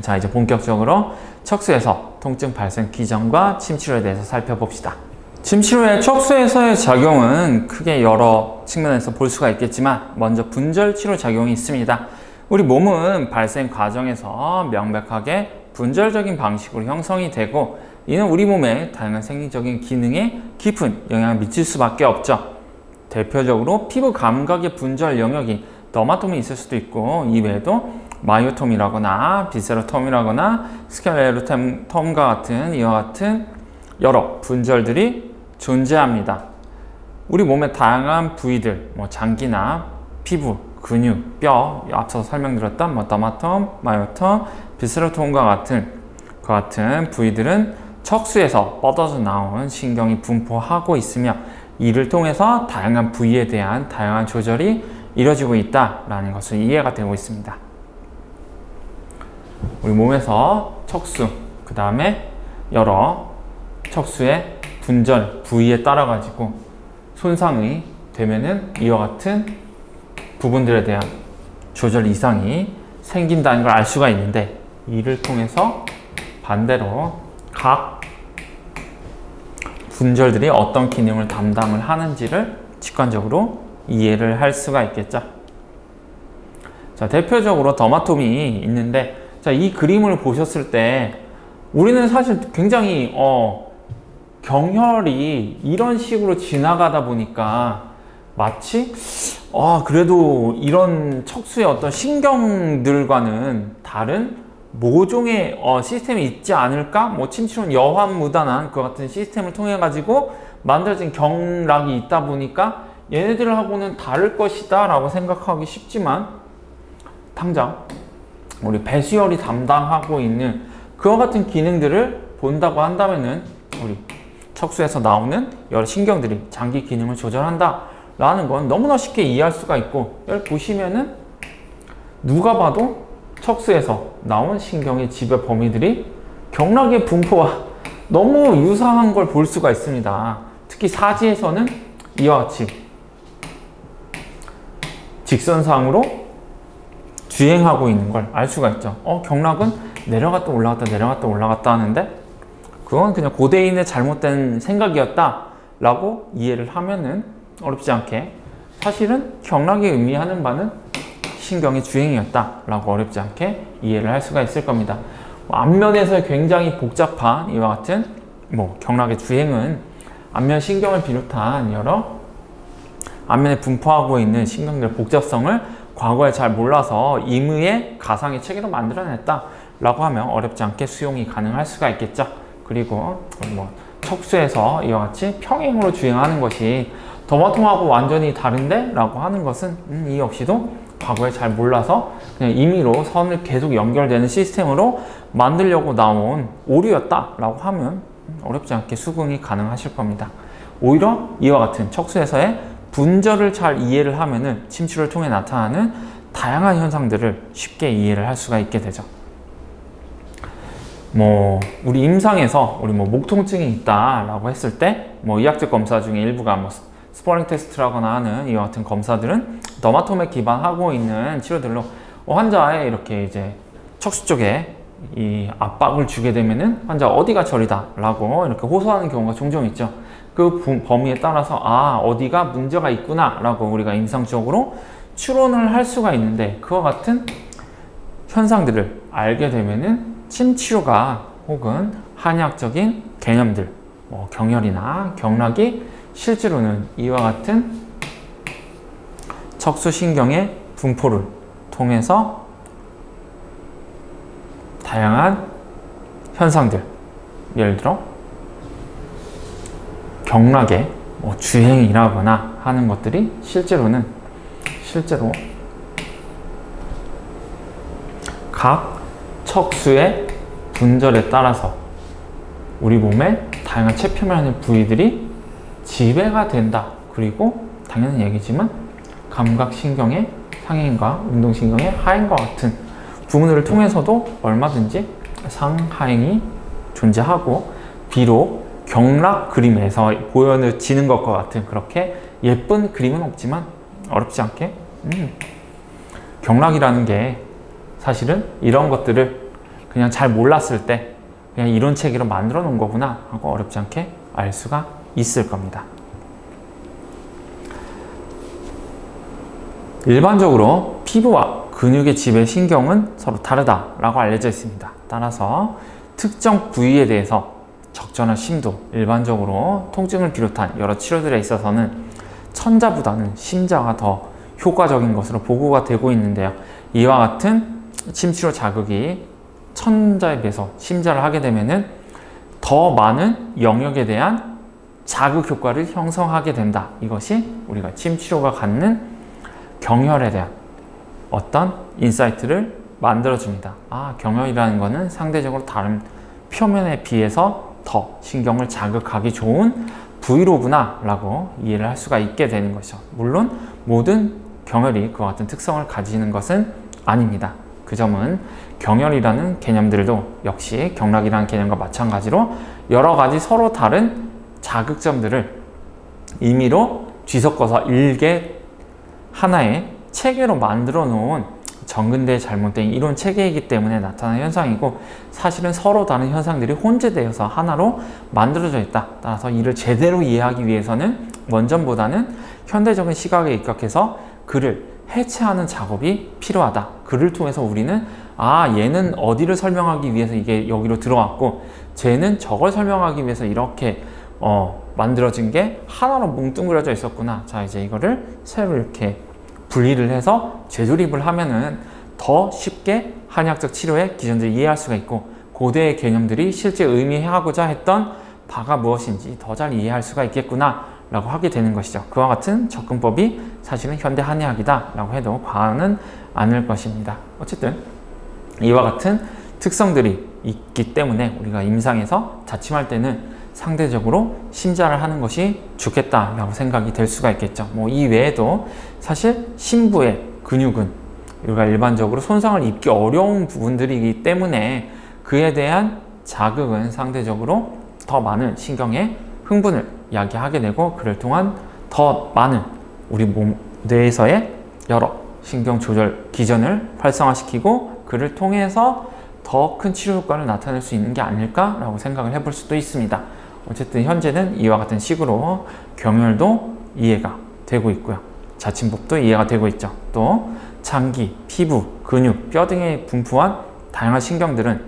자, 이제 본격적으로 척수에서 통증 발생 기전과 침치료에 대해서 살펴봅시다. 침치료의 척수에서의 작용은 크게 여러 측면에서 볼 수가 있겠지만 먼저 분절치료 작용이 있습니다. 우리 몸은 발생 과정에서 명백하게 분절적인 방식으로 형성이 되고 이는 우리 몸의 다양한 생리적인 기능에 깊은 영향을 미칠 수밖에 없죠. 대표적으로 피부 감각의 분절 영역이 더마톰이 있을 수도 있고 이외에도 마이오톰이라거나 비세로톰이라거나 스켈레로톰과 같은 이와 같은 여러 분절들이 존재합니다. 우리 몸의 다양한 부위들, 장기나 피부, 근육, 뼈, 앞서 설명드렸던 더마톰, 마이오톰, 비세로톰과 같은 부위들은 척수에서 뻗어져 나온 신경이 분포하고 있으며 이를 통해서 다양한 부위에 대한 다양한 조절이 이루어지고 있다라는 것을 이해가 되고 있습니다. 우리 몸에서 척수, 그 다음에 여러 척수의 분절 부위에 따라 가지고 손상이 되면은 이와 같은 부분들에 대한 조절 이상이 생긴다는 걸 알 수가 있는데 이를 통해서 반대로 각 분절들이 어떤 기능을 담당을 하는지를 직관적으로 이해를 할 수가 있겠죠. 자, 대표적으로 더마톰이 있는데 자, 이 그림을 보셨을 때 우리는 사실 굉장히 경혈이 이런 식으로 지나가다 보니까 마치 그래도 이런 척수의 어떤 신경들과는 다른 모종의 시스템이 있지 않을까? 침치료는 여환무단한 그 같은 시스템을 통해 가지고 만들어진 경락이 있다 보니까 얘네들하고는 다를 것이다 라고 생각하기 쉽지만 당장 우리 배수혈이 담당하고 있는 그와 같은 기능들을 본다고 한다면은 우리 척수에서 나오는 여러 신경들이 장기 기능을 조절한다 라는 건 너무나 쉽게 이해할 수가 있고 여기 보시면은 누가 봐도 척수에서 나온 신경의 지배 범위들이 경락의 분포와 너무 유사한 걸 볼 수가 있습니다. 특히 사지에서는 이와 같이 직선상으로 주행하고 있는 걸 알 수가 있죠. 경락은 내려갔다 올라갔다 내려갔다 올라갔다 하는데 그건 그냥 고대인의 잘못된 생각이었다 라고 이해를 하면은 어렵지 않게 사실은 경락이 의미하는 바는 신경의 주행이었다 라고 어렵지 않게 이해를 할 수가 있을 겁니다. 안면에서 굉장히 복잡한 이와 같은 경락의 주행은 안면 신경을 비롯한 여러 안면에 분포하고 있는 신경들의 복잡성을 과거에 잘 몰라서 임의의 가상의 체계로 만들어냈다 라고 하면 어렵지 않게 수용이 가능할 수가 있겠죠. 그리고 척수에서 이와 같이 평행으로 주행하는 것이 더마톰하고 완전히 다른데? 라고 하는 것은 이 역시도 과거에 잘 몰라서 그냥 임의로 선을 계속 연결되는 시스템으로 만들려고 나온 오류였다 라고 하면 어렵지 않게 수긍이 가능하실 겁니다. 오히려 이와 같은 척수에서의 분절을 잘 이해를 하면은 침치료를 통해 나타나는 다양한 현상들을 쉽게 이해를 할 수가 있게 되죠. 우리 임상에서 우리 목 통증이 있다 라고 했을 때 의학적 검사 중에 일부가 스퍼링 테스트라거나 하는 이와 같은 검사들은 더마톰에 기반하고 있는 치료들로 환자의 이렇게 이제 척수 쪽에 이 압박을 주게 되면은 환자 어디가 저리다 라고 이렇게 호소하는 경우가 종종 있죠. 그 범위에 따라서 어디가 문제가 있구나 라고 우리가 임상적으로 추론을 할 수가 있는데 그와 같은 현상들을 알게 되면은 침치료가 혹은 한의학적인 개념들 경혈이나 경락이 실제로는 이와 같은 척수신경의 분포를 통해서 다양한 현상들, 예를 들어 경락의 주행이라거나 하는 것들이 실제로 각 척수의 분절에 따라서 우리 몸의 다양한 체표면의 부위들이 지배가 된다. 그리고 당연한 얘기지만 감각신경의 상행과 운동신경의 하행과 같은 부분들을 통해서도 얼마든지 상하행이 존재하고 비록 경락 그림에서 보여지는 것과 같은 그렇게 예쁜 그림은 없지만 어렵지 않게 경락이라는 게 사실은 이런 것들을 그냥 잘 몰랐을 때 그냥 이론 체계로 만들어 놓은 거구나 하고 어렵지 않게 알 수가 있을 겁니다. 일반적으로 피부와 근육의 지배 신경은 서로 다르다라고 알려져 있습니다. 따라서 특정 부위에 대해서 적절한 심도, 일반적으로 통증을 비롯한 여러 치료들에 있어서는 천자보다는 심자가 더 효과적인 것으로 보고가 되고 있는데요. 이와 같은 침치료 자극이 천자에 비해서 심자를 하게 되면은 더 많은 영역에 대한 자극 효과를 형성하게 된다. 이것이 우리가 침치료가 갖는 경혈에 대한 어떤 인사이트를 만들어줍니다. 아, 경혈이라는 것은 상대적으로 다른 표면에 비해서 더 신경을 자극하기 좋은 부위로구나 라고 이해를 할 수가 있게 되는 것이죠. 물론 모든 경혈이 그와 같은 특성을 가지는 것은 아닙니다. 그 점은 경혈이라는 개념들도 역시 경락이라는 개념과 마찬가지로 여러 가지 서로 다른 자극점들을 임의로 뒤섞어서 일개 하나의 체계로 만들어 놓은 정근대의 잘못된 이론 체계이기 때문에 나타나는 현상이고, 사실은 서로 다른 현상들이 혼재되어서 하나로 만들어져 있다. 따라서 이를 제대로 이해하기 위해서는 원전보다는 현대적인 시각에 입각해서 그를 해체하는 작업이 필요하다. 그를 통해서 우리는 아, 얘는 어디를 설명하기 위해서 이게 여기로 들어왔고 쟤는 저걸 설명하기 위해서 이렇게 만들어진 게 하나로 뭉뚱그려져 있었구나. 자, 이제 이거를 새로 이렇게 분리를 해서 재조립을 하면은 더 쉽게 한의학적 치료의 기전들을 이해할 수가 있고, 고대의 개념들이 실제 의미하고자 했던 바가 무엇인지 더 잘 이해할 수가 있겠구나 라고 하게 되는 것이죠. 그와 같은 접근법이 사실은 현대 한의학이다 라고 해도 과언은 않을 것입니다. 어쨌든 이와 같은 특성들이 있기 때문에 우리가 임상에서 자침할 때는 상대적으로 심자를 하는 것이 좋겠다라고 생각이 될 수가 있겠죠. 뭐 이 외에도 사실 심부의 근육은 우리가 일반적으로 손상을 입기 어려운 부분들이기 때문에 그에 대한 자극은 상대적으로 더 많은 신경의 흥분을 야기하게 되고, 그를 통한 더 많은 우리 몸 뇌에서의 여러 신경 조절 기전을 활성화시키고 그를 통해서 더 큰 치료 효과를 나타낼 수 있는 게 아닐까라고 생각을 해볼 수도 있습니다. 어쨌든 현재는 이와 같은 식으로 경혈도 이해가 되고 있고요. 자침법도 이해가 되고 있죠. 또 장기, 피부, 근육, 뼈 등에 분포한 다양한 신경들은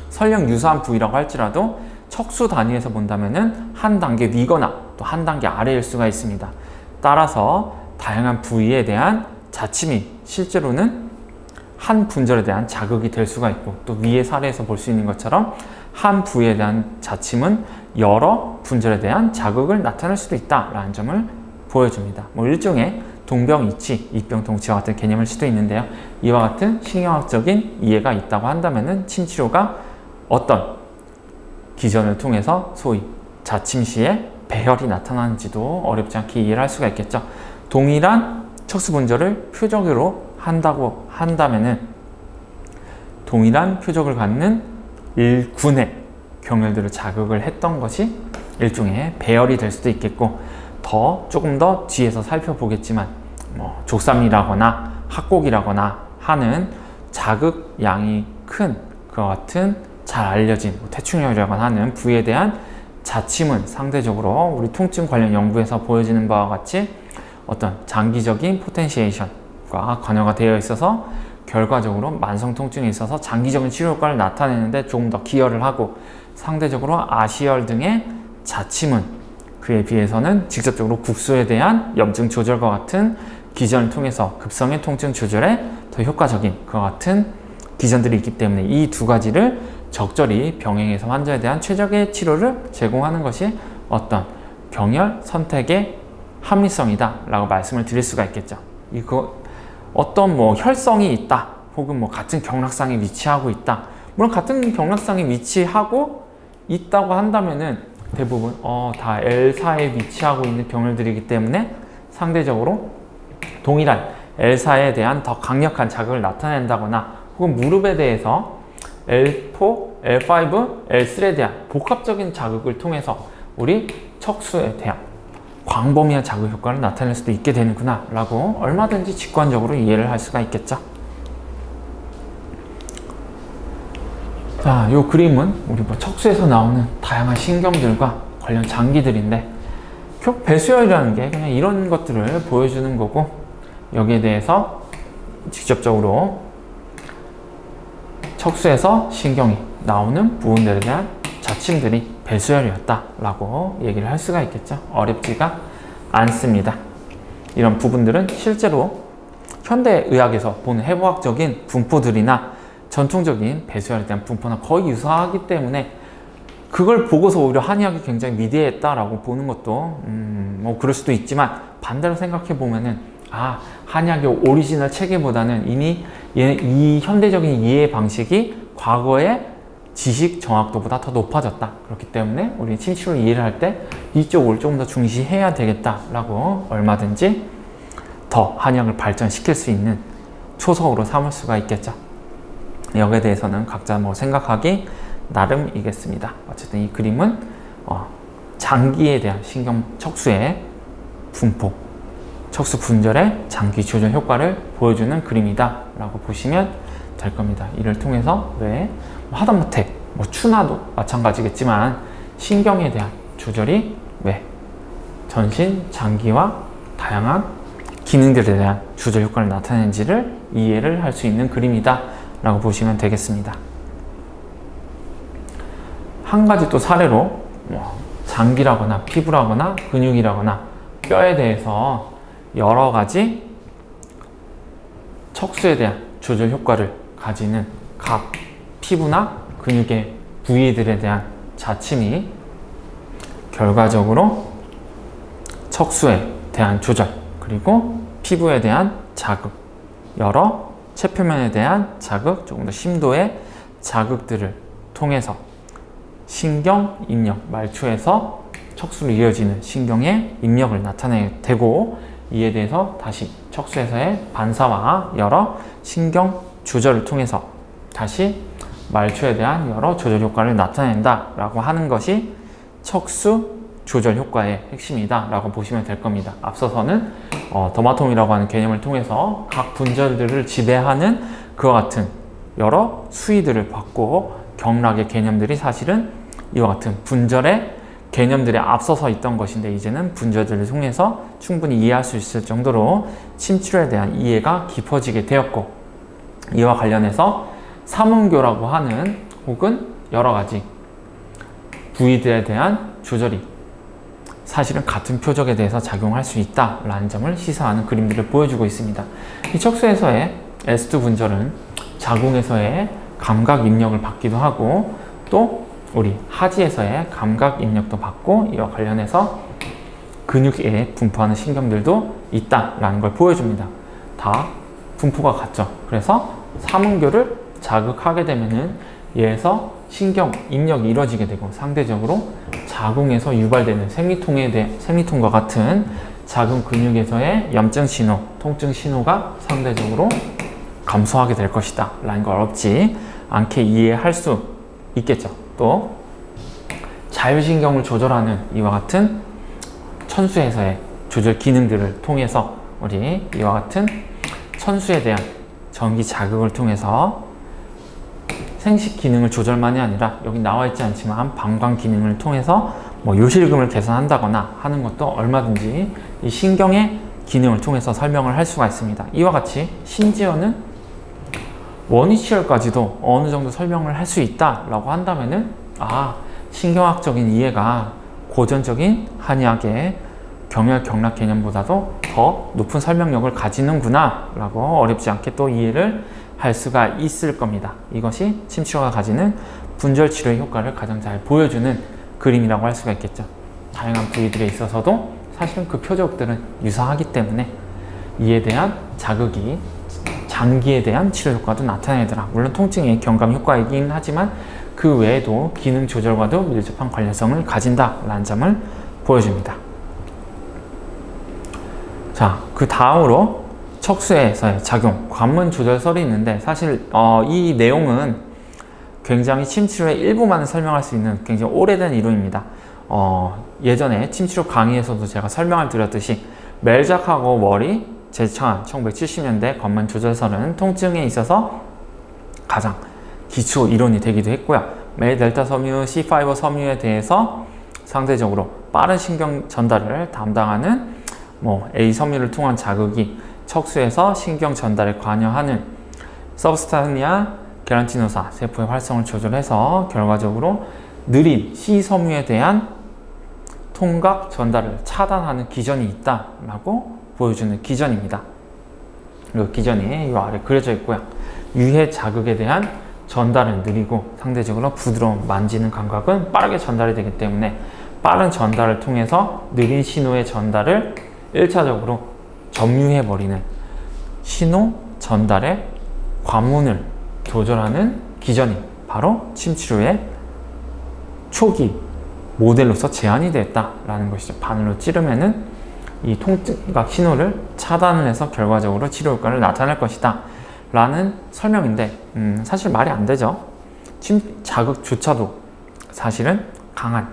설령 유사한 부위라고 할지라도 척수 단위에서 본다면은 한 단계 위거나 또 한 단계 아래일 수가 있습니다. 따라서 다양한 부위에 대한 자침이 실제로는 한 분절에 대한 자극이 될 수가 있고, 또 위의 사례에서 볼 수 있는 것처럼 한 부위에 대한 자침은 여러 분절에 대한 자극을 나타낼 수도 있다라는 점을 보여줍니다. 뭐 일종의 동병이치, 이병동치와 같은 개념일 수도 있는데요. 이와 같은 신경학적인 이해가 있다고 한다면은 침치료가 어떤 기전을 통해서 소위 자침 시에 배혈이 나타나는지도 어렵지 않게 이해를 할 수가 있겠죠. 동일한 척수 분절을 표적으로 한다고 한다면은 동일한 표적을 갖는 일군의 경혈들을 자극을 했던 것이 일종의 배혈이 될 수도 있겠고, 조금 더 뒤에서 살펴보겠지만 뭐 족삼이라거나 합곡이라거나 하는 자극 양이 큰 그와 같은 잘 알려진 태충혈이라거나 하는 부위에 대한 자침은 상대적으로 우리 통증 관련 연구에서 보여지는 바와 같이 어떤 장기적인 포텐시에이션과 관여가 되어 있어서 결과적으로 만성 통증에 있어서 장기적인 치료 효과를 나타내는데 조금 더 기여를 하고, 상대적으로 아시열 등의 자침은 그에 비해서는 직접적으로 국소에 대한 염증 조절과 같은 기전을 통해서 급성의 통증 조절에 더 효과적인 그와 같은 기전들이 있기 때문에 이 두 가지를 적절히 병행해서 환자에 대한 최적의 치료를 제공하는 것이 어떤 병혈 선택의 합리성이다 라고 말씀을 드릴 수가 있겠죠. 이거 어떤 뭐 혈성이 있다 혹은 뭐 같은 경락상에 위치하고 있다, 물론 같은 경락상에 위치하고 있다고 한다면은 대부분 다 L사에 위치하고 있는 경혈들이기 때문에 상대적으로 동일한 L사에 대한 더 강력한 자극을 나타낸다거나 혹은 무릎에 대해서 L4, L5, L3에 대한 복합적인 자극을 통해서 우리 척수에 대한 광범위한 자극 효과를 나타낼 수도 있게 되는구나 라고 얼마든지 직관적으로 이해를 할 수가 있겠죠. 자, 이 그림은 우리 척수에서 나오는 다양한 신경들과 관련 장기들인데 배수혈이라는 게 그냥 이런 것들을 보여주는 거고, 여기에 대해서 직접적으로 척수에서 신경이 나오는 부분들에 대한 자침들이 배수혈이었다 라고 얘기를 할 수가 있겠죠. 어렵지가 않습니다. 이런 부분들은 실제로 현대의학에서 보는 해부학적인 분포들이나 전통적인 배수혈에 대한 분포나 거의 유사하기 때문에 그걸 보고서 오히려 한의학이 굉장히 미대했다라고 보는 것도 뭐 그럴 수도 있지만, 반대로 생각해 보면은 한의학의 오리지널 체계보다는 이미 이 현대적인 이해 방식이 과거의 지식 정확도보다 더 높아졌다. 그렇기 때문에 우리 침치료를 이해를 할 때 이쪽을 조금 더 중시해야 되겠다라고 얼마든지 더 한의학을 발전시킬 수 있는 초석으로 삼을 수가 있겠죠. 여기에 대해서는 각자 생각하기 나름이겠습니다. 어쨌든 이 그림은 장기에 대한 신경 척수의 분포, 척수 분절의 장기 조절 효과를 보여주는 그림이다 라고 보시면 될 겁니다. 이를 통해서 왜 하다못해 추나도 마찬가지겠지만 신경에 대한 조절이 왜 전신 장기와 다양한 기능들에 대한 조절 효과를 나타내는지를 이해를 할 수 있는 그림이다 라고 보시면 되겠습니다. 한 가지 또 사례로 장기라거나 피부라거나 근육이라거나 뼈에 대해서 여러 가지 척수에 대한 조절 효과를 가지는 각 피부나 근육의 부위들에 대한 자침이 결과적으로 척수에 대한 조절, 그리고 피부에 대한 자극, 여러 체표면에 대한 자극, 조금 더 심도의 자극들을 통해서 신경 입력, 말초에서 척수로 이어지는 신경의 입력을 나타내게 되고, 이에 대해서 다시 척수에서의 반사와 여러 신경 조절을 통해서 다시 말초에 대한 여러 조절 효과를 나타낸다 라고 하는 것이 척수 조절 효과의 핵심이다 라고 보시면 될 겁니다. 앞서서는 더마톰이라고 하는 개념을 통해서 각 분절들을 지배하는 그와 같은 여러 수위들을 받고, 경락의 개념들이 사실은 이와 같은 분절의 개념들에 앞서서 있던 것인데, 이제는 분절들을 통해서 충분히 이해할 수 있을 정도로 침치료에 대한 이해가 깊어지게 되었고, 이와 관련해서 삼음교라고 하는 혹은 여러 가지 부위들에 대한 조절이 사실은 같은 표적에 대해서 작용할 수 있다라는 점을 시사하는 그림들을 보여주고 있습니다. 이 척수에서의 S2 분절은 자궁에서의 감각 입력을 받기도 하고, 또 우리 하지에서의 감각 입력도 받고, 이와 관련해서 근육에 분포하는 신경들도 있다라는 걸 보여줍니다. 다 분포가 같죠. 그래서 삼음교를 자극하게 되면은 얘에서 신경 입력이 이루어지게 되고, 상대적으로 자궁에서 유발되는 생리통과 같은 자궁 근육에서의 염증 신호, 통증 신호가 상대적으로 감소하게 될 것이다 라는 걸 어렵지 않게 이해할 수 있겠죠. 또 자율신경을 조절하는 이와 같은 천수에서의 조절 기능들을 통해서 우리 이와 같은 천수에 대한 전기 자극을 통해서 생식 기능을 조절만이 아니라 여기 나와 있지 않지만 방광 기능을 통해서 요실금을 개선한다거나 하는 것도 얼마든지 이 신경의 기능을 통해서 설명을 할 수가 있습니다. 이와 같이 심지어는 원위치혈까지도 어느 정도 설명을 할 수 있다라고 한다면은 신경학적인 이해가 고전적인 한의학의 경혈 경락 개념보다도 더 높은 설명력을 가지는구나 라고 어렵지 않게 또 이해를 할 수가 있을 겁니다. 이것이 침치료가 가지는 분절 치료의 효과를 가장 잘 보여주는 그림이라고 할 수가 있겠죠. 다양한 부위들에 있어서도 사실은 그 표적들은 유사하기 때문에 이에 대한 자극이 장기에 대한 치료 효과도 나타내더라. 물론 통증의 경감 효과이긴 하지만 그 외에도 기능 조절과도 밀접한 관련성을 가진다라는 점을 보여줍니다. 자, 그 다음으로 척수에서의 작용, 관문 조절설이 있는데, 사실 이 내용은 굉장히 침치료의 일부만을 설명할 수 있는 굉장히 오래된 이론입니다. 예전에 침치료 강의에서도 제가 설명을 드렸듯이 멜작하고 월이 제창한 1970년대 관문 조절설은 통증에 있어서 가장 기초 이론이 되기도 했고요. 매 델타 섬유, C5 섬유에 대해서 상대적으로 빠른 신경 전달을 담당하는 A 섬유를 통한 자극이 척수에서 신경 전달에 관여하는 서브스타니아 게란티노사 세포의 활성을 조절해서 결과적으로 느린 C 섬유에 대한 통각 전달을 차단하는 기전이 있다라고 보여주는 기전입니다. 이 기전이 이 아래 그려져 있고요. 유해 자극에 대한 전달은 느리고 상대적으로 부드러운 만지는 감각은 빠르게 전달이 되기 때문에 빠른 전달을 통해서 느린 신호의 전달을 1차적으로 점유해버리는 신호 전달의 관문을 조절하는 기전이 바로 침 치료의 초기 모델로서 제안이 됐다라는 것이죠. 바늘로 찌르면은 이 통각 신호를 차단을 해서 결과적으로 치료 효과를 나타낼 것이다 라는 설명인데 사실 말이 안 되죠. 침 자극조차도 사실은 강한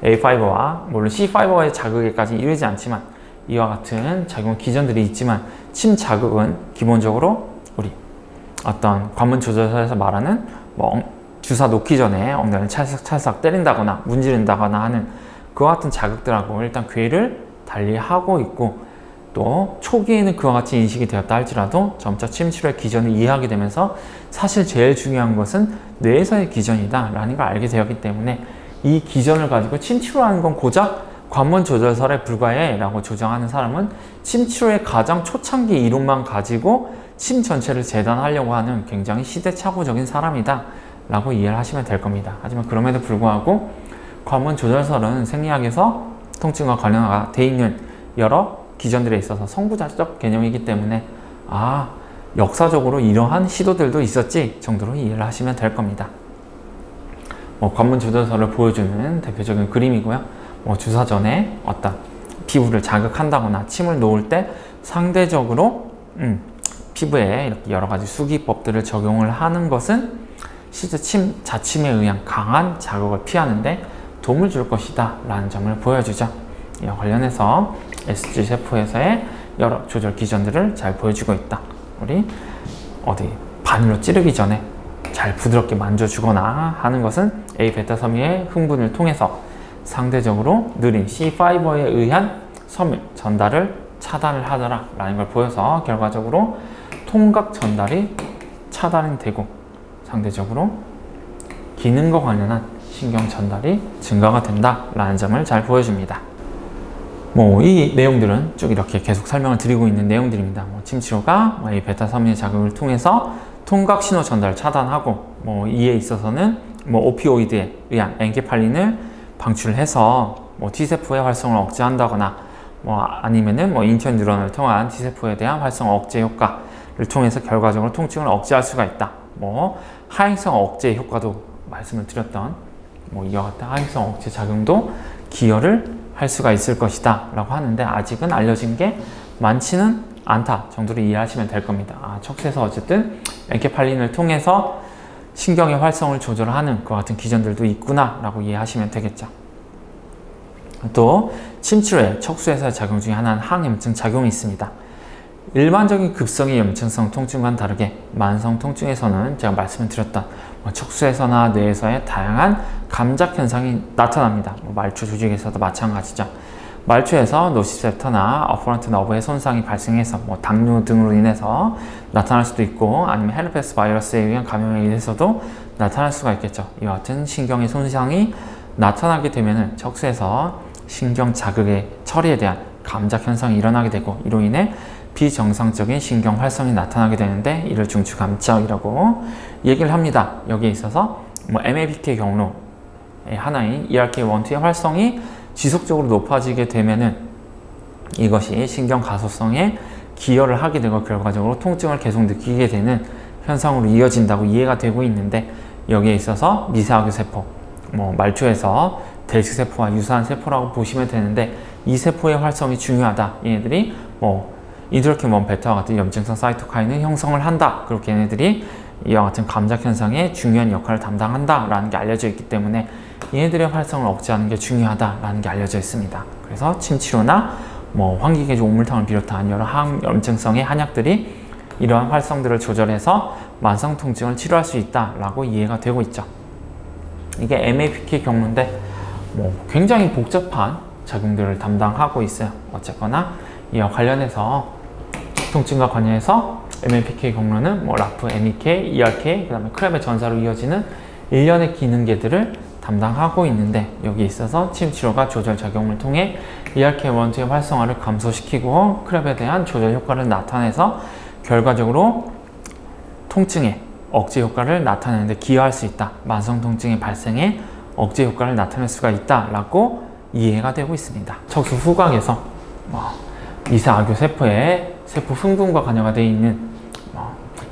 A5와 물론 C5의 자극에까지 이르지 않지만 이와 같은 작용 기전들이 있지만 침 자극은 기본적으로 우리 어떤 관문 조절사에서 말하는 주사 놓기 전에 엉덩이를 찰싹찰싹 때린다거나 문지른다거나 하는 그와 같은 자극들하고 일단 궤를 달리하고 있고 또 초기에는 그와 같이 인식이 되었다 할지라도 점차 침 치료의 기전을 이해하게 되면서 사실 제일 중요한 것은 뇌에서의 기전이다 라는 걸 알게 되었기 때문에 이 기전을 가지고 침 치료하는 건 고작 관문 조절설에 불과해 라고 조정하는 사람은 침 치료의 가장 초창기 이론만 가지고 침 전체를 재단하려고 하는 굉장히 시대착오적인 사람이다 라고 이해를 하시면 될 겁니다. 하지만 그럼에도 불구하고 관문 조절설은 생리학에서 통증과 관련가 되어 있는 여러 기전들에 있어서 선구자적 개념이기 때문에 역사적으로 이러한 시도들도 있었지 정도로 이해를 하시면 될 겁니다. 관문 조절설을 보여주는 대표적인 그림이고요. 주사 전에 어떤 피부를 자극한다거나 침을 놓을 때 상대적으로 피부에 이렇게 여러 가지 수기법들을 적용을 하는 것은 실제 침 자침에 의한 강한 자극을 피하는데 도움을 줄 것이다 라는 점을 보여주죠. 이와 관련해서 SG 세포에서의 여러 조절 기전들을 잘 보여주고 있다. 우리 어디 바늘로 찌르기 전에 잘 부드럽게 만져주거나 하는 것은 A베타 섬유의 흥분을 통해서 상대적으로 느린 C5에 의한 섬유 전달을 차단을 하더라 라는 걸 보여서 결과적으로 통각 전달이 차단이 되고 상대적으로 기능과 관련한 신경 전달이 증가가 된다 라는 점을 잘 보여줍니다. 이 내용들은 쭉 이렇게 계속 설명을 드리고 있는 내용들입니다. 침 치료가 이 베타 섬유의 자극을 통해서 통각 신호 전달을 차단하고 이에 있어서는 오피오이드에 의한 엔케팔린을 방출해서 T세포의 활성을 억제한다거나 아니면은 인천 뉴런을 통한 T세포에 대한 활성 억제 효과를 통해서 결과적으로 통증을 억제할 수가 있다. 하행성 억제 효과도 말씀을 드렸던 이와 같은 하행성 억제 작용도 기여를 할 수가 있을 것이다 라고 하는데 아직은 알려진 게 많지는 않다 정도로 이해하시면 될 겁니다. 척수에서 어쨌든 엔케팔린을 통해서 신경의 활성을 조절하는 그와 같은 기전들도 있구나 라고 이해하시면 되겠죠. 또 침치료에 척수에서의 작용 중에 하나는 항염증 작용이 있습니다. 일반적인 급성의 염증성 통증과는 다르게 만성 통증에서는 제가 말씀을 드렸던 척수에서나 뇌에서의 다양한 감작 현상이 나타납니다. 말초 조직에서도 마찬가지죠. 말초에서 노시셉터나 어퍼런트 너브의 손상이 발생해서 당뇨 등으로 인해서 나타날 수도 있고 아니면 헤르페스 바이러스에 의한 감염에 의해서도 나타날 수가 있겠죠. 이와 같은 신경의 손상이 나타나게 되면 척수에서 신경 자극의 처리에 대한 감작 현상이 일어나게 되고 이로 인해 비정상적인 신경 활성이 나타나게 되는데 이를 중추감작이라고 얘기를 합니다. 여기에 있어서 MABK 경로의 하나인 ERK1,2의 활성이 지속적으로 높아지게 되면은 이것이 신경 가소성에 기여를 하게 되고 결과적으로 통증을 계속 느끼게 되는 현상으로 이어진다고 이해가 되고 있는데 여기에 있어서 미세하교 세포, 말초에서 델식 세포와 유사한 세포라고 보시면 되는데 이 세포의 활성이 중요하다. 얘네들이 인터로킨-1 베타와 같은 염증성 사이토카인을 형성을 한다. 그리고 얘네들이 이와 같은 감작 현상에 중요한 역할을 담당한다 라는 게 알려져 있기 때문에 얘네들의 활성을 억제하는 게 중요하다 라는 게 알려져 있습니다. 그래서 침치료나 환기계조 옥물탕을 비롯한 여러 항염증성의 한약들이 이러한 활성들을 조절해서 만성 통증을 치료할 수 있다라고 이해가 되고 있죠. 이게 MAPK 경로인데 굉장히 복잡한 작용들을 담당하고 있어요. 어쨌거나 이와 관련해서 통증과 관련해서 MAPK 경로는 라프, MEK, ERK, 그 다음에 크랩의 전사로 이어지는 일련의 기능계들을 담당하고 있는데, 여기 있어서 침 치료가 조절 작용을 통해 ERK1,2의 활성화를 감소시키고 크랩에 대한 조절 효과를 나타내서 결과적으로 통증의 억제 효과를 나타내는 데 기여할 수 있다. 만성 통증의 발생에 억제 효과를 나타낼 수가 있다라고 이해가 되고 있습니다. 척수 후각에서 미세악유 세포의 세포 흥분과 관여가 되어 있는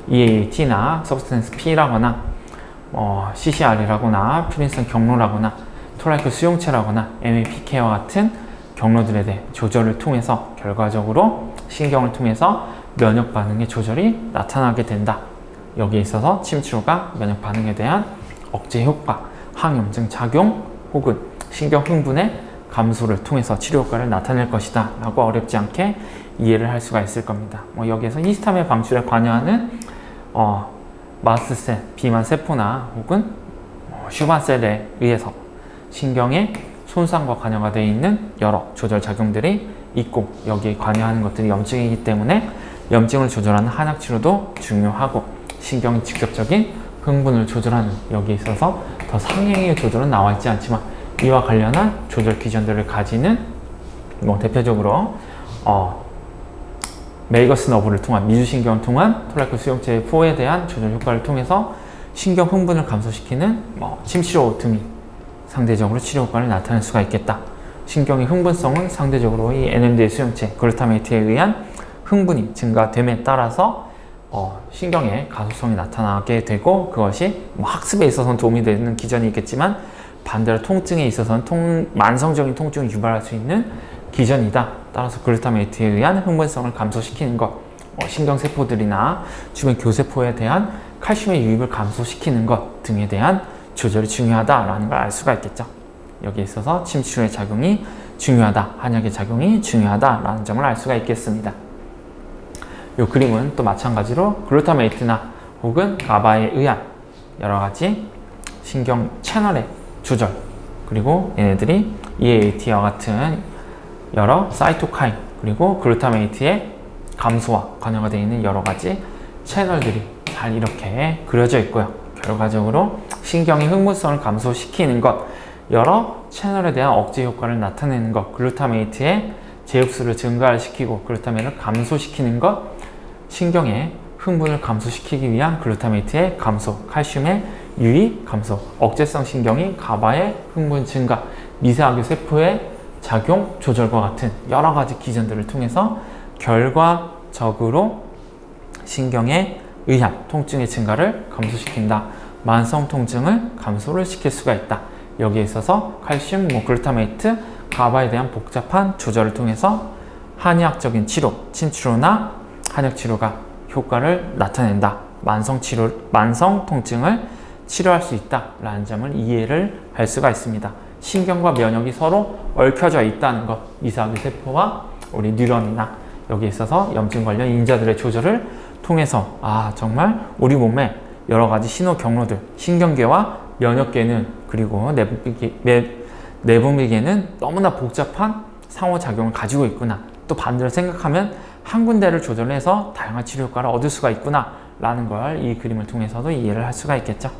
EAT나 서브스턴스 P라거나 CCR이라거나 프린슨 경로라거나 토라이크 수용체라거나 MAPK와 같은 경로들에 대해 조절을 통해서 결과적으로 신경을 통해서 면역 반응의 조절이 나타나게 된다. 여기에 있어서 침 치료가 면역 반응에 대한 억제 효과, 항염증 작용 혹은 신경 흥분의 감소를 통해서 치료 효과를 나타낼 것이다 라고 어렵지 않게 이해를 할 수가 있을 겁니다. 여기에서 히스타민 방출에 관여하는 마스트셀, 비만 세포나 혹은 슈반셀에 의해서 신경의 손상과 관여가 되어 있는 여러 조절 작용들이 있고, 여기에 관여하는 것들이 염증이기 때문에 염증을 조절하는 한약 치료도 중요하고, 신경의 직접적인 흥분을 조절하는, 여기에 있어서 더 상행의 조절은 나와 있지 않지만 이와 관련한 조절 기전들을 가지는 대표적으로 메이거스 너브를 통한, 미주신경을 통한 토라이크 수용체의 포에 대한 조절 효과를 통해서 신경 흥분을 감소시키는 침치료 등이 상대적으로 치료 효과를 나타낼 수가 있겠다. 신경의 흥분성은 상대적으로 이 NMDA 수용체, 글루타메이트에 의한 흥분이 증가됨에 따라서 신경의 가소성이 나타나게 되고, 그것이 학습에 있어서는 도움이 되는 기전이 있겠지만 반대로 통증에 있어서는 만성적인 통증을 유발할 수 있는 기전이다. 따라서 글루타메이트에 의한 흥분성을 감소시키는 것, 신경세포들이나 주변 교세포에 대한 칼슘의 유입을 감소시키는 것 등에 대한 조절이 중요하다라는 걸 알 수가 있겠죠. 여기에 있어서 침치료의 작용이 중요하다, 한약의 작용이 중요하다라는 점을 알 수가 있겠습니다. 이 그림은 또 마찬가지로 글루타메이트나 혹은 가바에 의한 여러 가지 신경 채널의 조절, 그리고 얘네들이 EAT와 같은 여러 사이토카인, 그리고 글루타메이트의 감소와 관여가 되어 있는 여러 가지 채널들이 잘 이렇게 그려져 있고요. 결과적으로 신경의 흥분성을 감소시키는 것, 여러 채널에 대한 억제 효과를 나타내는 것, 글루타메이트의 재흡수를 증가시키고 글루타민을 감소시키는 것, 신경의 흥분을 감소시키기 위한 글루타메이트의 감소, 칼슘의 유입 감소, 억제성 신경이 가바의 흥분 증가, 미세악유 세포의 작용 조절과 같은 여러 가지 기전들을 통해서 결과적으로 신경에 의한 통증의 증가를 감소시킨다. 만성 통증을 감소를 시킬 수가 있다. 여기에 있어서 칼슘, 글루타메이트, 가바에 대한 복잡한 조절을 통해서 한의학적인 치료, 침치료나 한약치료가 효과를 나타낸다. 만성 통증을 치료할 수 있다라는 점을 이해를 할 수가 있습니다. 신경과 면역이 서로 얽혀져 있다는 것, 미세악유 세포와 우리 뉴런이나 여기에 있어서 염증 관련 인자들의 조절을 통해서 정말 우리 몸에 여러 가지 신호 경로들, 신경계와 면역계는 그리고 내분비계는 너무나 복잡한 상호작용을 가지고 있구나. 또 반대로 생각하면 한 군데를 조절해서 다양한 치료 효과를 얻을 수가 있구나 라는 걸 이 그림을 통해서도 이해를 할 수가 있겠죠.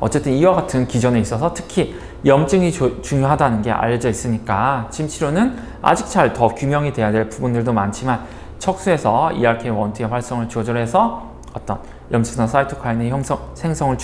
어쨌든 이와 같은 기전에 있어서 특히 염증이 중요하다는 게 알려져 있으니까 침치료는 아직 잘 더 규명이 돼야 될 부분들도 많지만 척수에서 ERK1,2의 활성을 조절해서 어떤 염증성 사이토카인의 생성을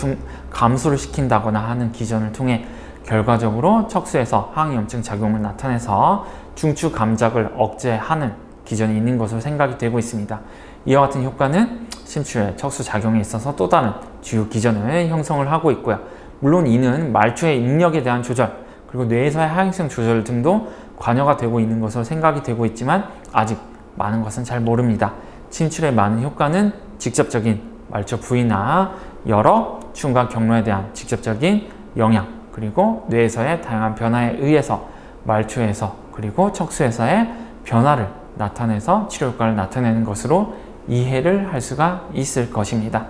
감소를 시킨다거나 하는 기전을 통해 결과적으로 척수에서 항염증 작용을 나타내서 중추 감작을 억제하는 기전이 있는 것으로 생각이 되고 있습니다. 이와 같은 효과는 침치료의 척수 작용에 있어서 또 다른 주요 기전을 형성을 하고 있고요. 물론 이는 말초의 인력에 대한 조절, 그리고 뇌에서의 항염증 조절 등도 관여가 되고 있는 것으로 생각이 되고 있지만 아직 많은 것은 잘 모릅니다. 침치료의 많은 효과는 직접적인 말초 부위나 여러 충과 경로에 대한 직접적인 영향, 그리고 뇌에서의 다양한 변화에 의해서 말초에서 그리고 척수에서의 변화를 나타내서 치료 효과를 나타내는 것으로 이해를 할 수가 있을 것입니다.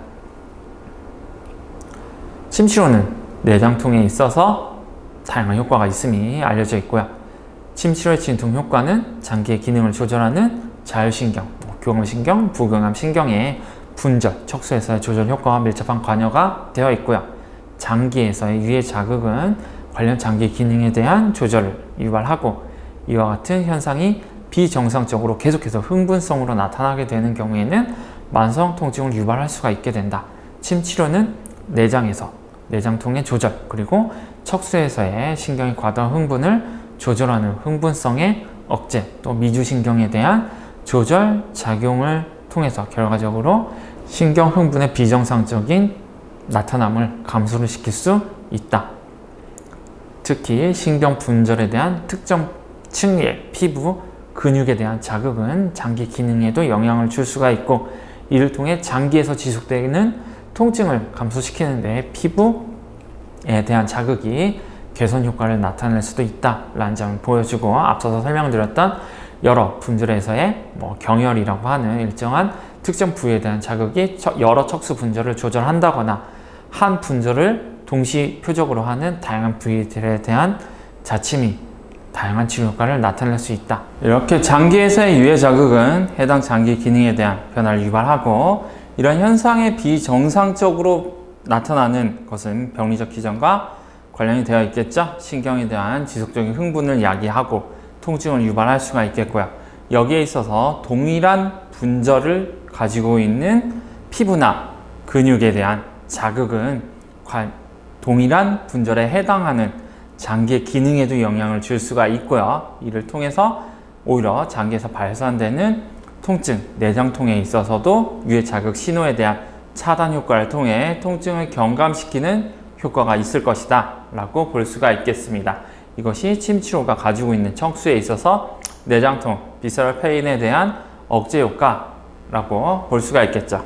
침치료는 내장통에 있어서 다양한 효과가 있음이 알려져 있고요. 침치료의 진통 효과는 장기의 기능을 조절하는 자율신경, 교감신경, 부교감신경의 분절, 척수에서의 조절 효과와 밀접한 관여가 되어 있고요. 장기에서의 유해 자극은 관련 장기 기능에 대한 조절을 유발하고 이와 같은 현상이 비정상적으로 계속해서 흥분성으로 나타나게 되는 경우에는 만성 통증을 유발할 수가 있게 된다. 침치료는 내장에서 내장통의 조절 그리고 척수에서의 신경의 과도한 흥분을 조절하는 흥분성의 억제 또 미주신경에 대한 조절 작용을 통해서 결과적으로 신경 흥분의 비정상적인 나타남을 감소를 시킬 수 있다. 특히 신경 분절에 대한 특정 층의 피부, 근육에 대한 자극은 장기 기능에도 영향을 줄 수가 있고 이를 통해 장기에서 지속되는 통증을 감소시키는 데 피부에 대한 자극이 개선 효과를 나타낼 수도 있다라는 점을 보여주고 앞서서 설명드렸던 여러 분절에서의 경혈이라고 하는 일정한 특정 부위에 대한 자극이 여러 척수 분절을 조절한다거나 한 분절을 동시 표적으로 하는 다양한 부위들에 대한 자침이 다양한 치료 효과를 나타낼 수 있다. 이렇게 장기에서의 유해 자극은 해당 장기 기능에 대한 변화를 유발하고 이런 현상에 비정상적으로 나타나는 것은 병리적 기전과 관련이 되어 있겠죠. 신경에 대한 지속적인 흥분을 야기하고 통증을 유발할 수가 있겠고요. 여기에 있어서 동일한 분절을 가지고 있는 피부나 근육에 대한 자극은 동일한 분절에 해당하는 장기의 기능에도 영향을 줄 수가 있고요. 이를 통해서 오히려 장기에서 발산되는 통증, 내장통에 있어서도 유해 자극 신호에 대한 차단 효과를 통해 통증을 경감시키는 효과가 있을 것이다 라고 볼 수가 있겠습니다. 이것이 침치료가 가지고 있는 척수에 있어서 내장통, 비서럴 페인에 대한 억제 효과라고 볼 수가 있겠죠.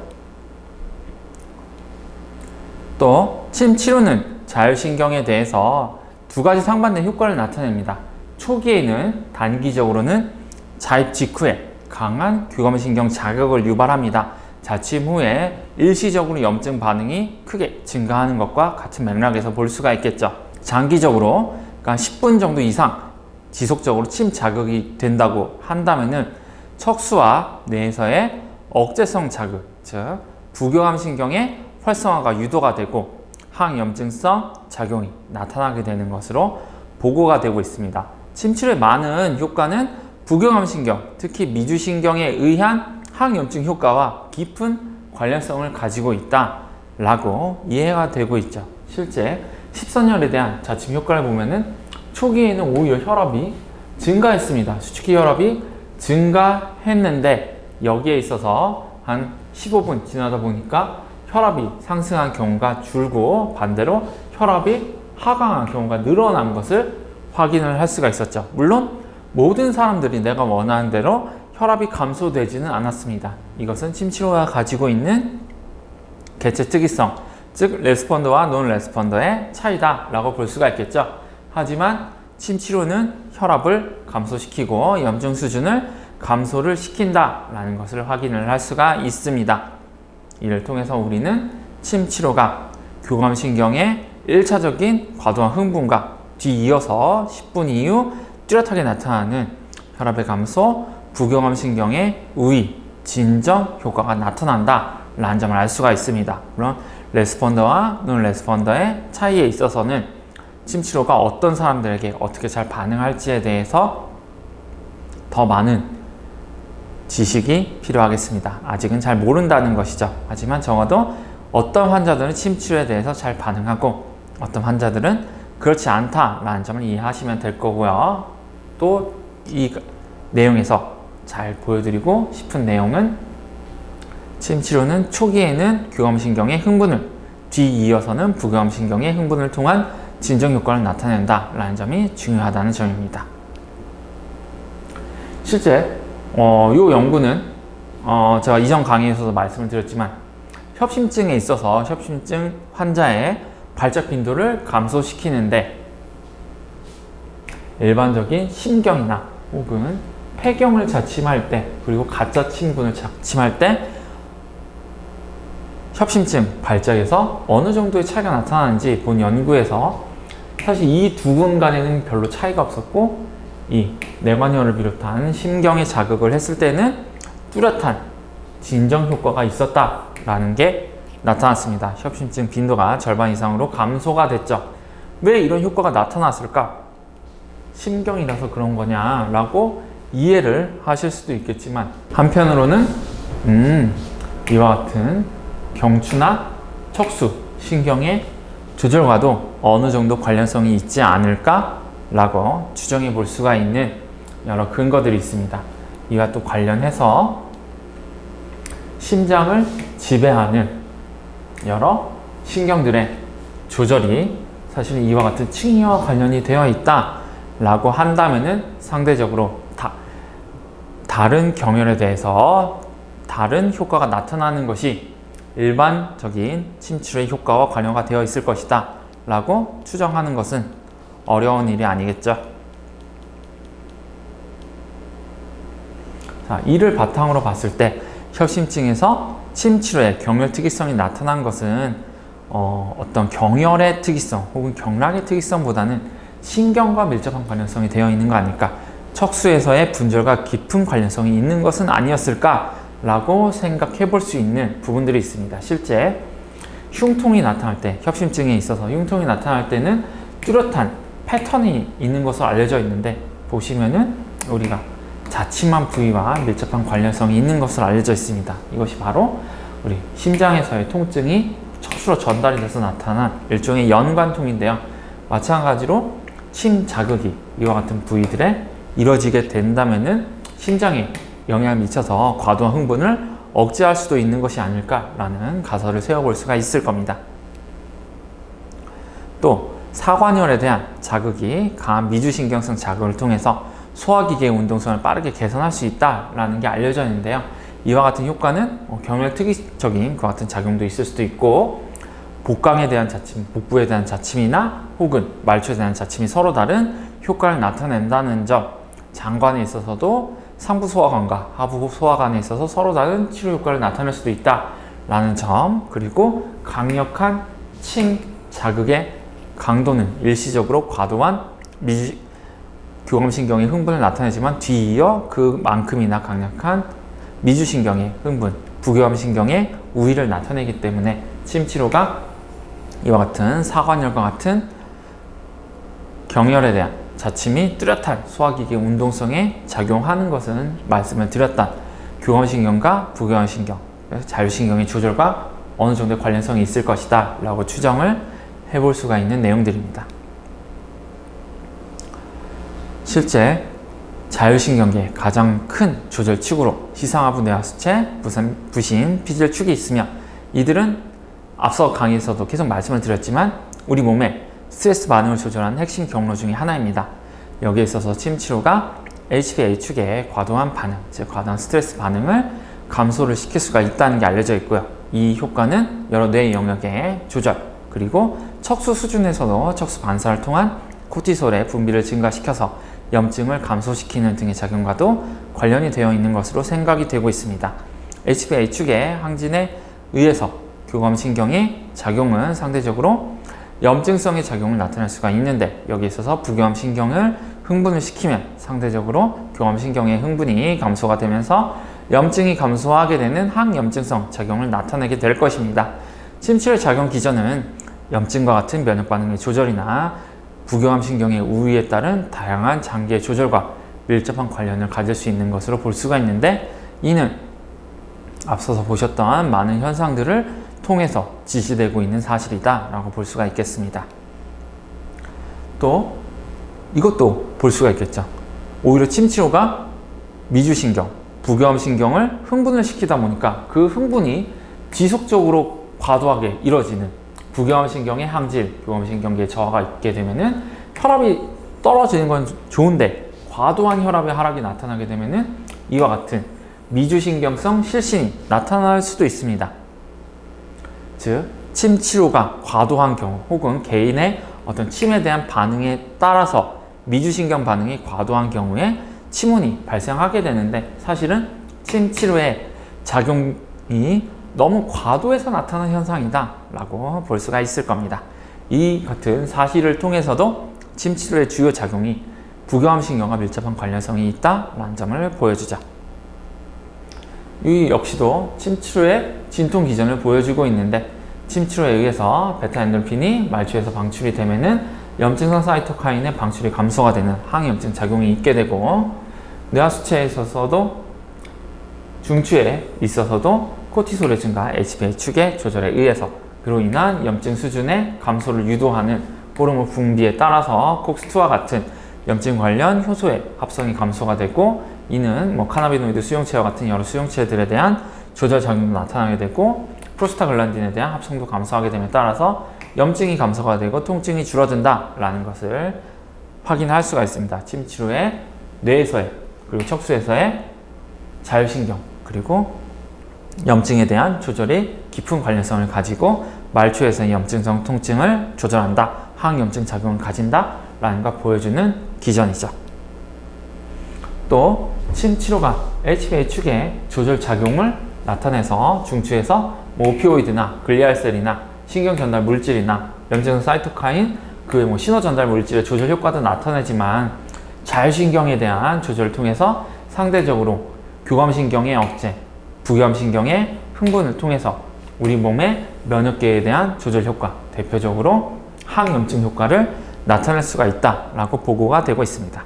또 침치료는 자율신경에 대해서 두 가지 상반된 효과를 나타냅니다. 초기에는 단기적으로는 자입 직후에 강한 교감신경 자극을 유발합니다. 자침 후에 일시적으로 염증 반응이 크게 증가하는 것과 같은 맥락에서 볼 수가 있겠죠. 장기적으로 그러니까 10분 정도 이상 지속적으로 침 자극이 된다고 한다면은 척수와 뇌에서의 억제성 자극, 즉 부교감신경의 활성화가 유도가 되고 항염증성 작용이 나타나게 되는 것으로 보고가 되고 있습니다. 침치료의 많은 효과는 부교감신경, 특히 미주신경에 의한 항염증 효과와 깊은 관련성을 가지고 있다라고 이해가 되고 있죠. 실제 십선열에 대한 자침 효과를 보면은 초기에는 오히려 혈압이 증가했습니다. 수축기 혈압이 증가했는데 여기에 있어서 한 15분 지나다 보니까 혈압이 상승한 경우가 줄고 반대로 혈압이 하강한 경우가 늘어난 것을 확인을 할 수가 있었죠. 물론 모든 사람들이 내가 원하는 대로 혈압이 감소되지는 않았습니다. 이것은 침치료가 가지고 있는 개체 특이성, 즉 레스폰더와 논 레스폰더의 차이다 라고 볼 수가 있겠죠. 하지만 침치료는 혈압을 감소시키고 염증 수준을 감소를 시킨다 라는 것을 확인을 할 수가 있습니다. 이를 통해서 우리는 침치료가 교감신경의 1차적인 과도한 흥분과 뒤이어서 10분 이후 뚜렷하게 나타나는 혈압의 감소, 부교감신경의 우위, 진정 효과가 나타난다 라는 점을 알 수가 있습니다. 물론 레스폰더와 논 레스폰더의 차이에 있어서는 침치료가 어떤 사람들에게 어떻게 잘 반응할지에 대해서 더 많은 지식이 필요하겠습니다. 아직은 잘 모른다는 것이죠. 하지만 적어도 어떤 환자들은 침치료에 대해서 잘 반응하고 어떤 환자들은 그렇지 않다라는 점을 이해하시면 될 거고요. 또 이 내용에서 잘 보여드리고 싶은 내용은 침치료는 초기에는 교감신경의 흥분을, 뒤이어서는 부교감신경의 흥분을 통한 진정 효과를 나타낸다라는 점이 중요하다는 점입니다. 실제 이 연구는 제가 이전 강의에서도 말씀을 드렸지만 협심증에 있어서 협심증 환자의 발작 빈도를 감소시키는데 일반적인 심경이나 혹은 폐경을 자침할 때 그리고 가짜 침군을 자침할 때 협심증 발작에서 어느 정도의 차이가 나타나는지 본 연구에서 사실 이 두 군 간에는 별로 차이가 없었고, 이 뇌관여를 비롯한 심경에 자극을 했을 때는 뚜렷한 진정 효과가 있었다라는 게 나타났습니다. 협심증 빈도가 절반 이상으로 감소가 됐죠. 왜 이런 효과가 나타났을까? 심경이라서 그런 거냐 라고 이해를 하실 수도 있겠지만, 한편으로는 이와 같은 경추나 척수, 신경의 조절과도 어느 정도 관련성이 있지 않을까 라고 추정해 볼 수가 있는 여러 근거들이 있습니다. 이와 또 관련해서 심장을 지배하는 여러 신경들의 조절이 사실 이와 같은 칭의와 관련이 되어 있다 라고 한다면은 상대적으로 다른 경혈에 대해서 다른 효과가 나타나는 것이 일반적인 침치료의 효과와 관여가 되어 있을 것이다 라고 추정하는 것은 어려운 일이 아니겠죠. 자, 이를 바탕으로 봤을 때 협심증에서 침치료의 경혈 특이성이 나타난 것은 어떤 경혈의 특이성 혹은 경락의 특이성보다는 신경과 밀접한 관련성이 되어 있는 거 아닐까, 척수에서의 분절과 깊은 관련성이 있는 것은 아니었을까 라고 생각해 볼 수 있는 부분들이 있습니다. 실제 흉통이 나타날 때, 협심증에 있어서 흉통이 나타날 때는 뚜렷한 패턴이 있는 것으로 알려져 있는데, 보시면은 우리가 자칫한 부위와 밀접한 관련성이 있는 것으로 알려져 있습니다. 이것이 바로 우리 심장에서의 통증이 척수로 전달이 돼서 나타난 일종의 연관통인데요. 마찬가지로 침 자극이 이와 같은 부위들에 이루어지게 된다면은 심장에 영향을 미쳐서 과도한 흥분을 억제할 수도 있는 것이 아닐까라는 가설을 세워볼 수가 있을 겁니다. 또 사관혈에 대한 자극이 강한 미주신경성 자극을 통해서 소화기계의 운동성을 빠르게 개선할 수 있다라는 게 알려져 있는데요. 이와 같은 효과는 경혈 특이적인 그 같은 작용도 있을 수도 있고, 복강에 대한 자침, 복부에 대한 자침이나 혹은 말초에 대한 자침이 서로 다른 효과를 나타낸다는 점, 장관에 있어서도 상부 소화관과 하부 소화관에 있어서 서로 다른 치료 효과를 나타낼 수도 있다라는 점, 그리고 강력한 침 자극의 강도는 일시적으로 과도한 교감신경의 흥분을 나타내지만 뒤이어 그만큼이나 강력한 미주신경의 흥분, 부교감신경의 우위를 나타내기 때문에 침치료가 이와 같은 사관혈과 같은 경혈에 대한 자침이 뚜렷한 소화기계 운동성에 작용하는 것은 말씀을 드렸던 교감신경과 부교감신경, 자율신경의 조절과 어느 정도의 관련성이 있을 것이다 라고 추정을 해볼 수가 있는 내용들입니다. 실제 자율신경계의 가장 큰 조절축으로 시상하부 뇌하수체, 부신, 피질축이 있으며, 이들은 앞서 강의에서도 계속 말씀을 드렸지만 우리 몸의 스트레스 반응을 조절하는 핵심 경로 중에 하나입니다. 여기에 있어서 침치료가 HPA축의 과도한 반응, 즉 과도한 스트레스 반응을 감소를 시킬 수가 있다는 게 알려져 있고요. 이 효과는 여러 뇌 영역의 조절, 그리고 척수 수준에서도 척수 반사를 통한 코티솔의 분비를 증가시켜서 염증을 감소시키는 등의 작용과도 관련이 되어 있는 것으로 생각이 되고 있습니다. HPA축의 항진에 의해서 교감신경의 작용은 상대적으로 염증성의 작용을 나타낼 수가 있는데, 여기에 있어서 부교감신경을 흥분을 시키면 상대적으로 교감신경의 흥분이 감소가 되면서 염증이 감소하게 되는 항염증성 작용을 나타내게 될 것입니다. 침치료 작용 기전은 염증과 같은 면역반응의 조절이나 부교감신경의 우위에 따른 다양한 장기의 조절과 밀접한 관련을 가질 수 있는 것으로 볼 수가 있는데, 이는 앞서서 보셨던 많은 현상들을 통해서 지시되고 있는 사실이다 라고 볼 수가 있겠습니다. 또 이것도 볼 수가 있겠죠. 오히려 침치료가 미주신경, 부교감신경을 흥분을 시키다 보니까 그 흥분이 지속적으로 과도하게 이뤄지는 부교감신경의 항질, 교감신경계의 저하가 있게 되면은 혈압이 떨어지는 건 좋은데 과도한 혈압의 하락이 나타나게 되면은 이와 같은 미주신경성 실신이 나타날 수도 있습니다. 즉, 침 치료가 과도한 경우 혹은 개인의 어떤 침에 대한 반응에 따라서 미주신경 반응이 과도한 경우에 침운이 발생하게 되는데, 사실은 침 치료의 작용이 너무 과도해서 나타나는 현상이다 라고 볼 수가 있을 겁니다. 이 같은 사실을 통해서도 침 치료의 주요 작용이 부교감신경과 밀접한 관련성이 있다라는 점을 보여주죠. 이 역시도 침 치료의 진통 기전을 보여주고 있는데, 침 치료에 의해서 베타 엔돌핀이 말초에서 방출이 되면은 염증성 사이토카인의 방출이 감소가 되는 항염증 작용이 있게 되고, 뇌하수체에 있어서도 중추에 있어서도 코티솔의 증가, HPA 축의 조절에 의해서 그로 인한 염증 수준의 감소를 유도하는 호르몬 분비에 따라서 콕스2와 같은 염증 관련 효소의 합성이 감소가 되고, 이는 카나비노이드 수용체와 같은 여러 수용체들에 대한 조절 작용도 나타나게 되고, 프로스타글란딘에 대한 합성도 감소하게 됨에 따라서 염증이 감소가 되고 통증이 줄어든다라는 것을 확인할 수가 있습니다. 침 치료에 뇌에서의 그리고 척수에서의 자율신경 그리고 염증에 대한 조절이 깊은 관련성을 가지고 말초에서의 염증성 통증을 조절한다, 항염증 작용을 가진다 라는 걸 보여주는 기전이죠. 또 침 치료가 HPA 축의 조절 작용을 나타내서 중추에서 오피오이드나 글리알셀이나 신경 전달 물질이나 염증성 사이토카인 그 신호 전달 물질의 조절 효과도 나타내지만, 자율신경에 대한 조절을 통해서 상대적으로 교감신경의 억제, 부교감신경의 흥분을 통해서 우리 몸의 면역계에 대한 조절 효과, 대표적으로 항염증 효과를 나타낼 수가 있다라고 보고가 되고 있습니다.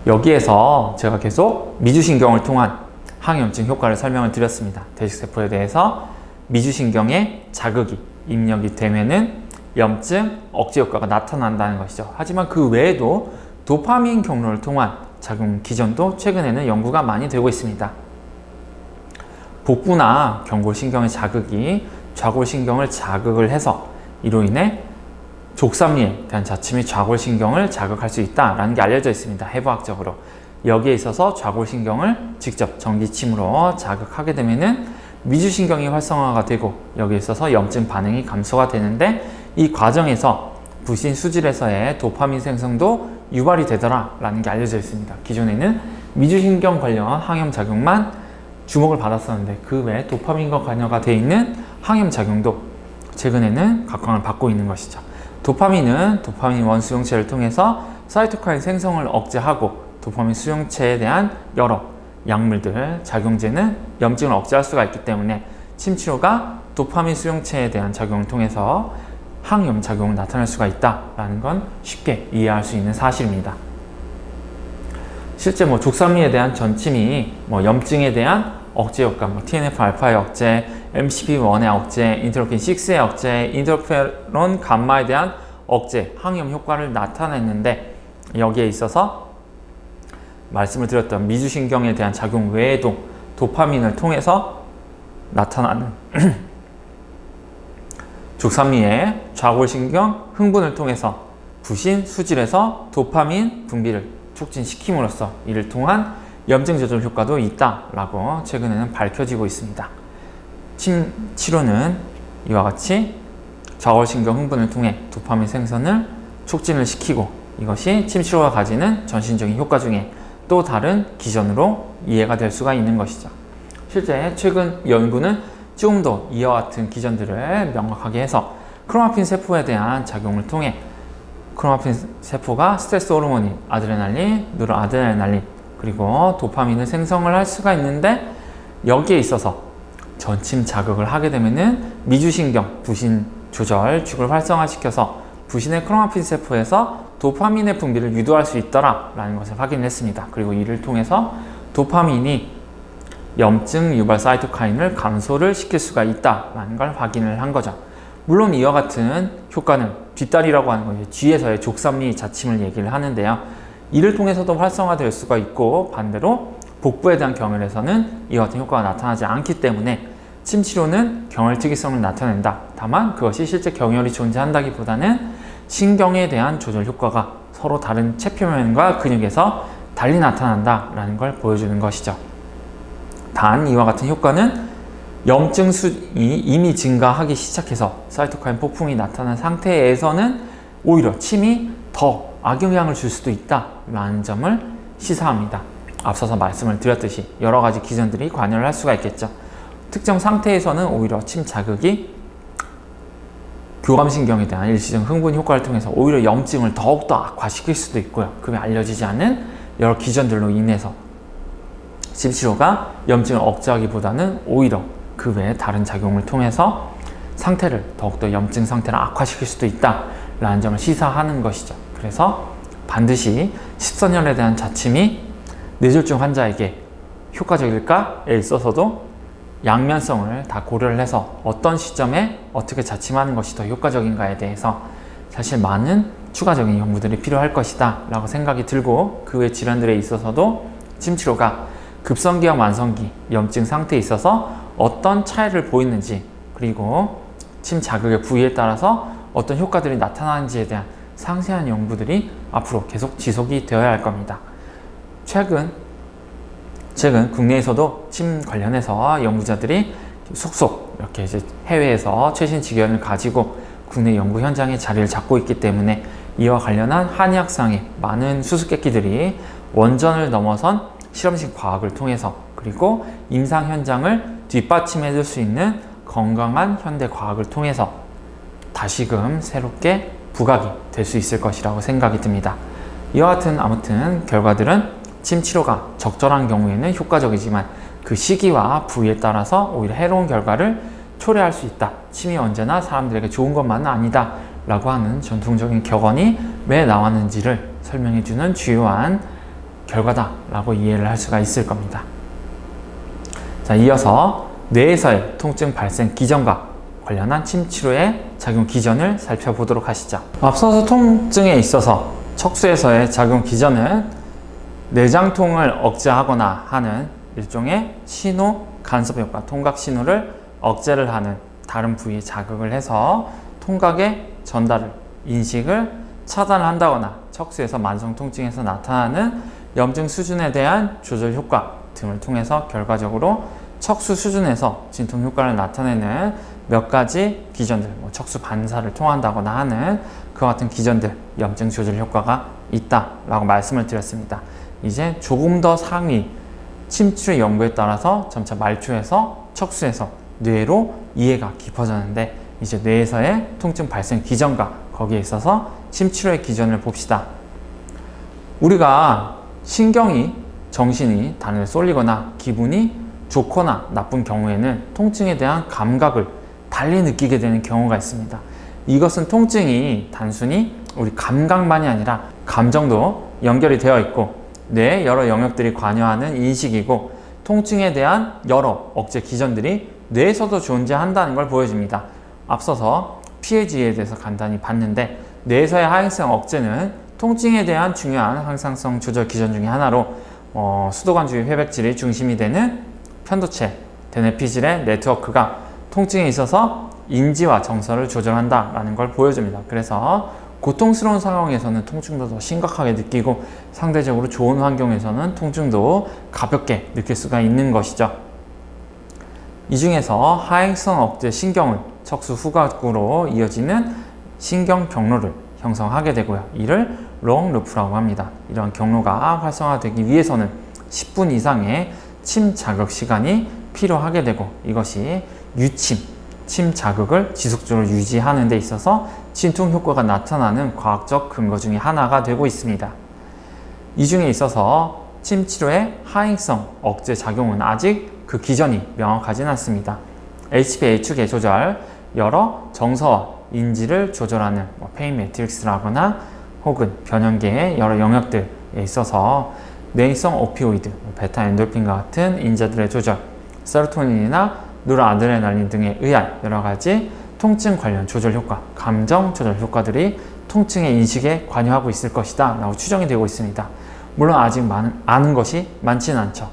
여기에서 제가 계속 미주신경을 통한 항염증 효과를 설명을 드렸습니다. 대식세포에 대해서 미주신경의 자극이 입력이 되면은 염증 억제 효과가 나타난다는 것이죠. 하지만 그 외에도 도파민 경로를 통한 작용 기전도 최근에는 연구가 많이 되고 있습니다. 복부나 경골신경의 자극이 좌골신경을 자극을 해서 이로 인해 족삼리에 대한 자침이 좌골신경을 자극할 수 있다는 게 알려져 있습니다. 해부학적으로. 여기에 있어서 좌골신경을 직접 전기침으로 자극하게 되면은 미주신경이 활성화가 되고 여기에 있어서 염증 반응이 감소가 되는데, 이 과정에서 부신 수질에서의 도파민 생성도 유발이 되더라라는 게 알려져 있습니다. 기존에는 미주신경 관련 항염작용만 주목을 받았었는데, 그 외에 도파민과 관여가 되어 있는 항염작용도 최근에는 각광을 받고 있는 것이죠. 도파민은 도파민 원수용체를 통해서 사이토카인 생성을 억제하고, 도파민 수용체에 대한 여러 약물들, 작용제는 염증을 억제할 수가 있기 때문에 침치료가 도파민 수용체에 대한 작용을 통해서 항염작용을 나타낼 수가 있다는 건 쉽게 이해할 수 있는 사실입니다. 실제 족삼리에 대한 전침이 염증에 대한 억제 효과, TNF-알파의 억제, MCP1의 억제, 인터로킨-6의 억제, 인터페론 감마에 대한 억제, 항염 효과를 나타냈는데, 여기에 있어서 말씀을 드렸던 미주신경에 대한 작용 외에도 도파민을 통해서 나타나는 족삼리의 좌골신경 흥분을 통해서 부신 수질에서 도파민 분비를 촉진시킴으로써 이를 통한 염증 조절 효과도 있다라고 최근에는 밝혀지고 있습니다. 침 치료는 이와 같이 좌골신경 흥분을 통해 도파민 생성을 촉진을 시키고, 이것이 침 치료가 가지는 전신적인 효과 중에 또 다른 기전으로 이해가 될 수가 있는 것이죠. 실제 최근 연구는 조금 더 이와 같은 기전들을 명확하게 해서 크로마틴 세포에 대한 작용을 통해 크로마틴 세포가 스트레스 호르몬인 아드레날린, 노르아드레날린 그리고 도파민을 생성을 할 수가 있는데, 여기에 있어서 전침 자극을 하게 되면은 미주신경 부신 조절 축을 활성화시켜서 부신의 크로마틴 세포에서 도파민의 분비를 유도할 수 있더라라는 것을 확인했습니다. 그리고 이를 통해서 도파민이 염증 유발 사이토카인을 감소를 시킬 수가 있다라는 걸 확인을 한 거죠. 물론 이와 같은 효과는 뒷다리라고 하는 것이 뒤에서의 족삼리 자침을 얘기를 하는데요. 이를 통해서도 활성화될 수가 있고, 반대로 복부에 대한 경혈에서는 이와 같은 효과가 나타나지 않기 때문에 침치료는 경혈 특이성을 나타낸다. 다만 그것이 실제 경혈이 존재한다기보다는 신경에 대한 조절 효과가 서로 다른 체표면과 근육에서 달리 나타난다라는 걸 보여주는 것이죠. 단 이와 같은 효과는 염증 수준이 이미 증가하기 시작해서 사이토카인 폭풍이 나타난 상태에서는 오히려 침이 더 악영향을 줄 수도 있다라는 점을 시사합니다. 앞서서 말씀을 드렸듯이 여러 가지 기전들이 관여를 할 수가 있겠죠. 특정 상태에서는 오히려 침 자극이 교감신경에 대한 일시적 흥분 효과를 통해서 오히려 염증을 더욱더 악화시킬 수도 있고요. 그게 알려지지 않은 여러 기전들로 인해서 침치료가 염증을 억제하기보다는 오히려 그 외에 다른 작용을 통해서 상태를 더욱더 염증 상태를 악화시킬 수도 있다라는 점을 시사하는 것이죠. 그래서 반드시 십선혈에 대한 자침이 뇌졸중 환자에게 효과적일까에 있어서도 양면성을 다 고려를 해서 어떤 시점에 어떻게 자침하는 것이 더 효과적인가에 대해서 사실 많은 추가적인 연구들이 필요할 것이다 라고 생각이 들고, 그 외 질환들에 있어서도 침치료가 급성기와 만성기 염증 상태에 있어서 어떤 차이를 보이는지, 그리고 침 자극의 부위에 따라서 어떤 효과들이 나타나는지에 대한 상세한 연구들이 앞으로 계속 지속이 되어야 할 겁니다. 최근 국내에서도 침 관련해서 연구자들이 속속 이렇게 이제 해외에서 최신 지견을 가지고 국내 연구 현장에 자리를 잡고 있기 때문에 이와 관련한 한의학상의 많은 수수께끼들이 원전을 넘어선 실험식 과학을 통해서, 그리고 임상 현장을 뒷받침해 줄 수 있는 건강한 현대 과학을 통해서 다시금 새롭게 부각이 될 수 있을 것이라고 생각이 듭니다. 이와 같은 아무튼 결과들은 침 치료가 적절한 경우에는 효과적이지만 그 시기와 부위에 따라서 오히려 해로운 결과를 초래할 수 있다. 침이 언제나 사람들에게 좋은 것만은 아니다 라고 하는 전통적인 격언이 왜 나왔는지를 설명해주는 주요한 결과다 라고 이해를 할 수가 있을 겁니다. 자, 이어서 뇌에서의 통증 발생 기전과 관련한 침 치료의 작용 기전을 살펴보도록 하시죠. 앞서서 통증에 있어서 척수에서의 작용 기전은 내장통을 억제하거나 하는 일종의 신호 간섭 효과, 통각 신호를 억제를 하는 다른 부위에 자극을 해서 통각의 전달을, 인식을 차단한다거나 척수에서 만성 통증에서 나타나는 염증 수준에 대한 조절 효과 등을 통해서 결과적으로 척수 수준에서 진통 효과를 나타내는 몇 가지 기전들, 척수 반사를 통한다거나 하는 그와 같은 기전들, 염증 조절 효과가 있다라고 말씀을 드렸습니다. 이제 조금 더 상위 침치료 연구에 따라서 점차 말초에서 척수에서 뇌로 이해가 깊어졌는데, 이제 뇌에서의 통증 발생 기전과 거기에 있어서 침치료의 기전을 봅시다. 우리가 신경이, 정신이 다른 데 쏠리거나 기분이 좋거나 나쁜 경우에는 통증에 대한 감각을 달리 느끼게 되는 경우가 있습니다. 이것은 통증이 단순히 우리 감각만이 아니라 감정도 연결이 되어 있고 뇌의 여러 영역들이 관여하는 인식이고, 통증에 대한 여러 억제 기전들이 뇌에서도 존재한다는 걸 보여줍니다. 앞서서 PAG에 대해서 간단히 봤는데, 뇌에서의 하행성 억제는 통증에 대한 중요한 항상성 조절 기전 중에 하나로 수도관 주위 회백질이 중심이 되는 편도체, 대뇌피질의 네트워크가 통증에 있어서 인지와 정서를 조절한다라는 걸 보여줍니다. 그래서 고통스러운 상황에서는 통증도 더 심각하게 느끼고 상대적으로 좋은 환경에서는 통증도 가볍게 느낄 수가 있는 것이죠. 이 중에서 하행성 억제 신경은 척수 후각으로 이어지는 신경 경로를 형성하게 되고요. 이를 롱 루프라고 합니다. 이런 경로가 활성화되기 위해서는 10분 이상의 침 자극 시간이 필요하게 되고, 이것이 유침, 침 자극을 지속적으로 유지하는 데 있어서 진통 효과가 나타나는 과학적 근거 중에 하나가 되고 있습니다. 이 중에 있어서 침 치료의 하행성 억제 작용은 아직 그 기전이 명확하진 않습니다. HPA-축의 조절, 여러 정서와 인지를 조절하는 페인 매트릭스라거나 혹은 변형계의 여러 영역들에 있어서 뇌성 오피오이드, 베타 엔돌핀과 같은 인자들의 조절, 세로토닌이나 노르아드레날린 등에 의한 여러 가지 통증 관련 조절 효과, 감정 조절 효과들이 통증의 인식에 관여하고 있을 것이다 라고 추정이 되고 있습니다. 물론 아직 아는 것이 많지는 않죠.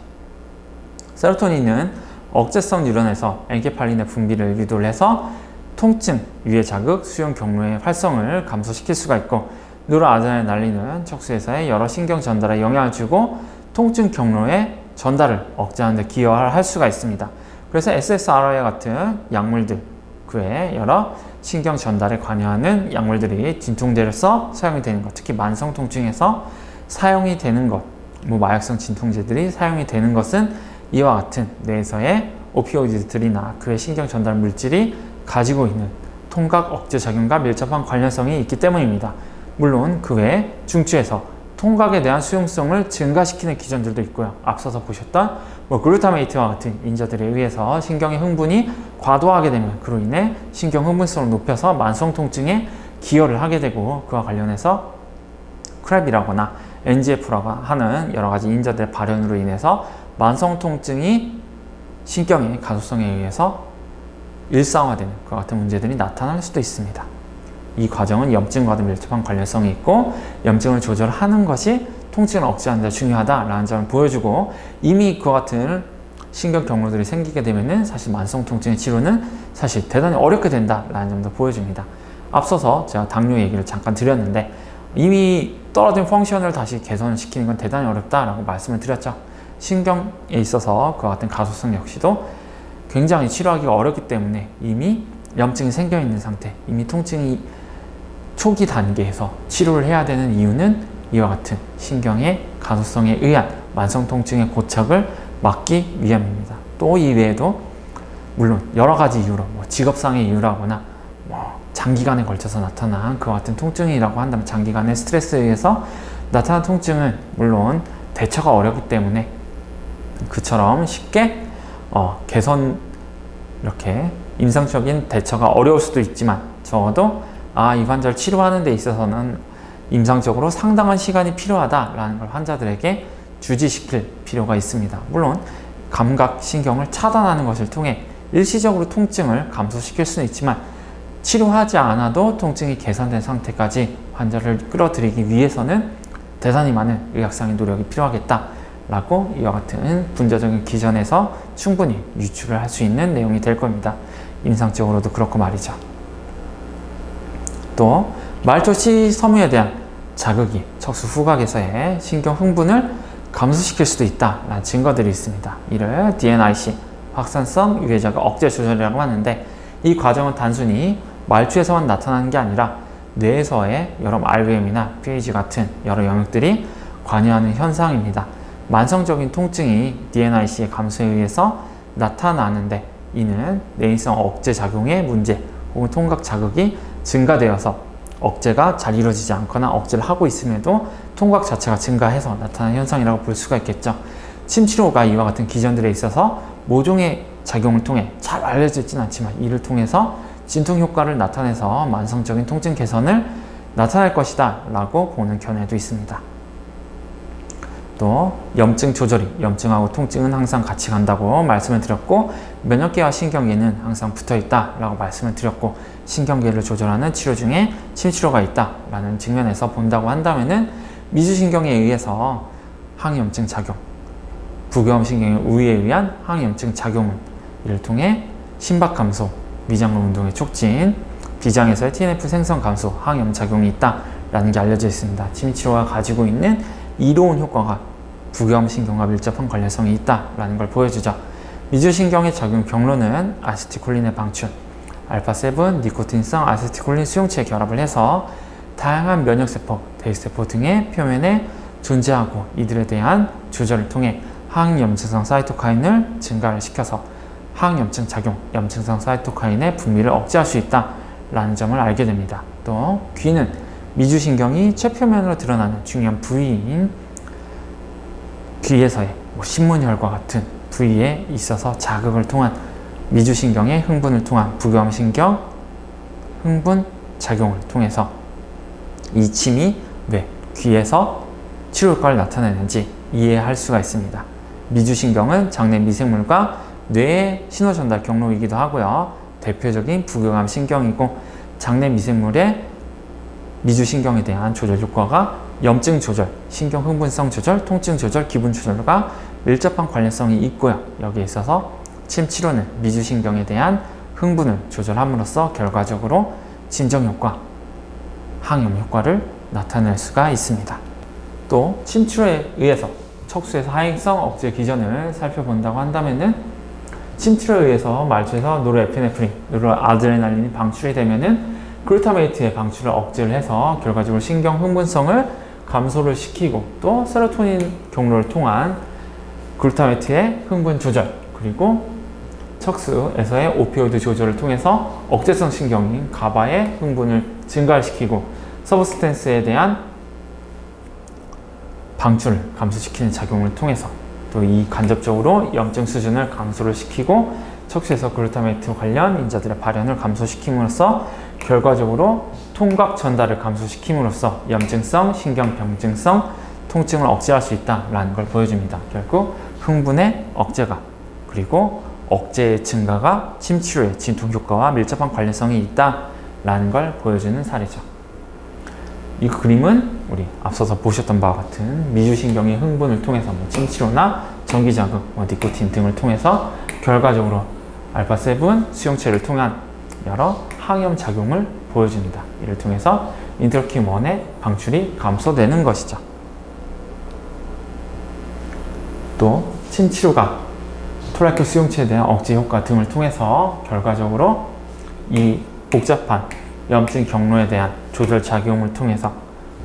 세로토닌은 억제성 뉴런에서 엔케팔린의 분비를 유도를 해서 통증, 유해 자극, 수용 경로의 활성을 감소시킬 수가 있고, 노르아드레날린은 척수에서의 여러 신경 전달에 영향을 주고 통증 경로의 전달을 억제하는 데 기여할 수가 있습니다. 그래서 SSRI 같은 약물들, 그 외에 여러 신경 전달에 관여하는 약물들이 진통제로서 사용이 되는 것, 특히 만성 통증에서 사용이 되는 것, 마약성 진통제들이 사용이 되는 것은 이와 같은 뇌에서의 오피오이드들이나 그의 신경 전달 물질이 가지고 있는 통각 억제 작용과 밀접한 관련성이 있기 때문입니다. 물론 그 외에 중추에서 통각에 대한 수용성을 증가시키는 기전들도 있고요. 앞서서 보셨던 글루타메이트와 같은 인자들에 의해서 신경의 흥분이 과도하게 되면 그로 인해 신경 흥분성을 높여서 만성 통증에 기여를 하게 되고, 그와 관련해서 크랩이라거나 NGF라고 하는 여러 가지 인자들의 발현으로 인해서 만성 통증이 신경의 가소성에 의해서 일상화되는 그와 같은 문제들이 나타날 수도 있습니다. 이 과정은 염증과도 밀접한 관련성이 있고, 염증을 조절하는 것이 통증을 억제하는 데 중요하다라는 점을 보여주고, 이미 그와 같은 신경 경로들이 생기게 되면은 사실 만성 통증의 치료는 사실 대단히 어렵게 된다라는 점도 보여줍니다. 앞서서 제가 당뇨 얘기를 잠깐 드렸는데, 이미 떨어진 펑션을 다시 개선시키는 건 대단히 어렵다라고 말씀을 드렸죠. 신경에 있어서 그와 같은 가소성 역시도 굉장히 치료하기가 어렵기 때문에 이미 염증이 생겨 있는 상태, 이미 통증이 초기 단계에서 치료를 해야 되는 이유는 이와 같은 신경의 가소성에 의한 만성 통증의 고착을 막기 위함입니다. 또 이 외에도 물론 여러 가지 이유로 직업상의 이유라거나 장기간에 걸쳐서 나타난 그와 같은 통증이라고 한다면, 장기간의 스트레스에 의해서 나타난 통증은 물론 대처가 어렵기 때문에 그처럼 쉽게 개선, 이렇게 임상적인 대처가 어려울 수도 있지만, 적어도 이 환자를 치료하는 데 있어서는 임상적으로 상당한 시간이 필요하다라는 걸 환자들에게 주지시킬 필요가 있습니다. 물론 감각신경을 차단하는 것을 통해 일시적으로 통증을 감소시킬 수는 있지만, 치료하지 않아도 통증이 개선된 상태까지 환자를 끌어들이기 위해서는 대단히 많은 의학상의 노력이 필요하겠다라고 이와 같은 분자적인 기전에서 충분히 유추를 할 수 있는 내용이 될 겁니다. 임상적으로도 그렇고 말이죠. 또 말초시 섬유에 대한 자극이 척수 후각에서의 신경 흥분을 감소시킬 수도 있다라는 증거들이 있습니다. 이를 DNIC, 확산성 유해자극 억제 조절이라고 하는데, 이 과정은 단순히 말초에서만 나타나는 게 아니라 뇌에서의 여러 RVM이나 pH 같은 여러 영역들이 관여하는 현상입니다. 만성적인 통증이 DNIC의 감소에 의해서 나타나는데, 이는 내인성 억제 작용의 문제 혹은 통각 자극이 증가되어서 억제가 잘 이루어지지 않거나 억제를 하고 있음에도 통각 자체가 증가해서 나타나는 현상이라고 볼 수가 있겠죠. 침치료가 이와 같은 기전들에 있어서 모종의 작용을 통해 잘 알려져 있지는 않지만, 이를 통해서 진통 효과를 나타내서 만성적인 통증 개선을 나타낼 것이다 라고 보는 견해도 있습니다. 또 염증 조절이, 염증하고 통증은 항상 같이 간다고 말씀을 드렸고, 면역계와 신경계는 항상 붙어 있다 라고 말씀을 드렸고, 신경계를 조절하는 치료 중에 침치료가 있다 라는 측면에서 본다고 한다면은 미주신경에 의해서 항염증 작용, 부교감신경의 우위에 의한 항염증 작용은 이를 통해 심박 감소, 미장근 운동의 촉진, 비장에서의 TNF 생성 감소, 항염작용이 있다라는 게 알려져 있습니다. 침치료가 가지고 있는 이로운 효과가 부교감신경과 밀접한 관련성이 있다라는 걸 보여주죠. 미주신경의 작용 경로는 아세틸콜린의 방출, 알파7, 니코틴성 아세틸콜린 수용체에 결합을 해서 다양한 면역세포, 대세포 등의 표면에 존재하고, 이들에 대한 조절을 통해 항염증성 사이토카인을 증가를 시켜서 항염증 작용, 염증성 사이토카인의 분비를 억제할 수 있다라는 점을 알게 됩니다. 또 귀는 미주신경이 최표면으로 드러나는 중요한 부위인 귀에서의 신문혈과 같은 부위에 있어서 자극을 통한 미주신경의 흥분을 통한 부교감신경 흥분 작용을 통해서 이 침이 왜 귀에서 치료 효과를 나타내는지 이해할 수가 있습니다. 미주신경은 장내 미생물과 뇌의 신호전달 경로이기도 하고요. 대표적인 부교감 신경이고, 장내 미생물의 미주신경에 대한 조절 효과가 염증 조절, 신경 흥분성 조절, 통증 조절, 기분 조절과 밀접한 관련성이 있고요. 여기에 있어서 침치료는 미주신경에 대한 흥분을 조절함으로써 결과적으로 진정 효과, 항염 효과를 나타낼 수가 있습니다. 또 침치료에 의해서 척수에서 하행성 억제 기전을 살펴본다고 한다면은, 침치료에 의해서 말초에서 노르에피네프린, 노르아드레날린이 방출이 되면은 글루타메이트의 방출을 억제를 해서 결과적으로 신경 흥분성을 감소를 시키고 또 세로토닌 경로를 통한 글루타메트의 흥분 조절, 그리고 척수에서의 오피오이드 조절을 통해서 억제성 신경인 가바의 흥분을 증가시키고 서브스탠스에 대한 방출을 감소시키는 작용을 통해서 또 이 간접적으로 염증 수준을 감소를 시키고 척수에서 글루타메트 관련 인자들의 발현을 감소시킴으로써 결과적으로 통각 전달을 감소시킴으로써 염증성, 신경병증성, 통증을 억제할 수 있다라는 걸 보여줍니다. 결국 흥분의 억제가 그리고 억제의 증가가 침 치료의 진통 효과와 밀접한 관련성이 있다라는 걸 보여주는 사례죠. 이 그림은 우리 앞서서 보셨던 바와 같은 미주신경의 흥분을 통해서 침 치료나 전기자극, 니코틴 등을 통해서 결과적으로 알파7 수용체를 통한 여러 항염 작용을 보여줍니다. 이를 통해서 인터루킨-1의 방출이 감소되는 것이죠. 또 침 치료가 토라큐 수용체에 대한 억제 효과 등을 통해서 결과적으로 이 복잡한 염증 경로에 대한 조절 작용을 통해서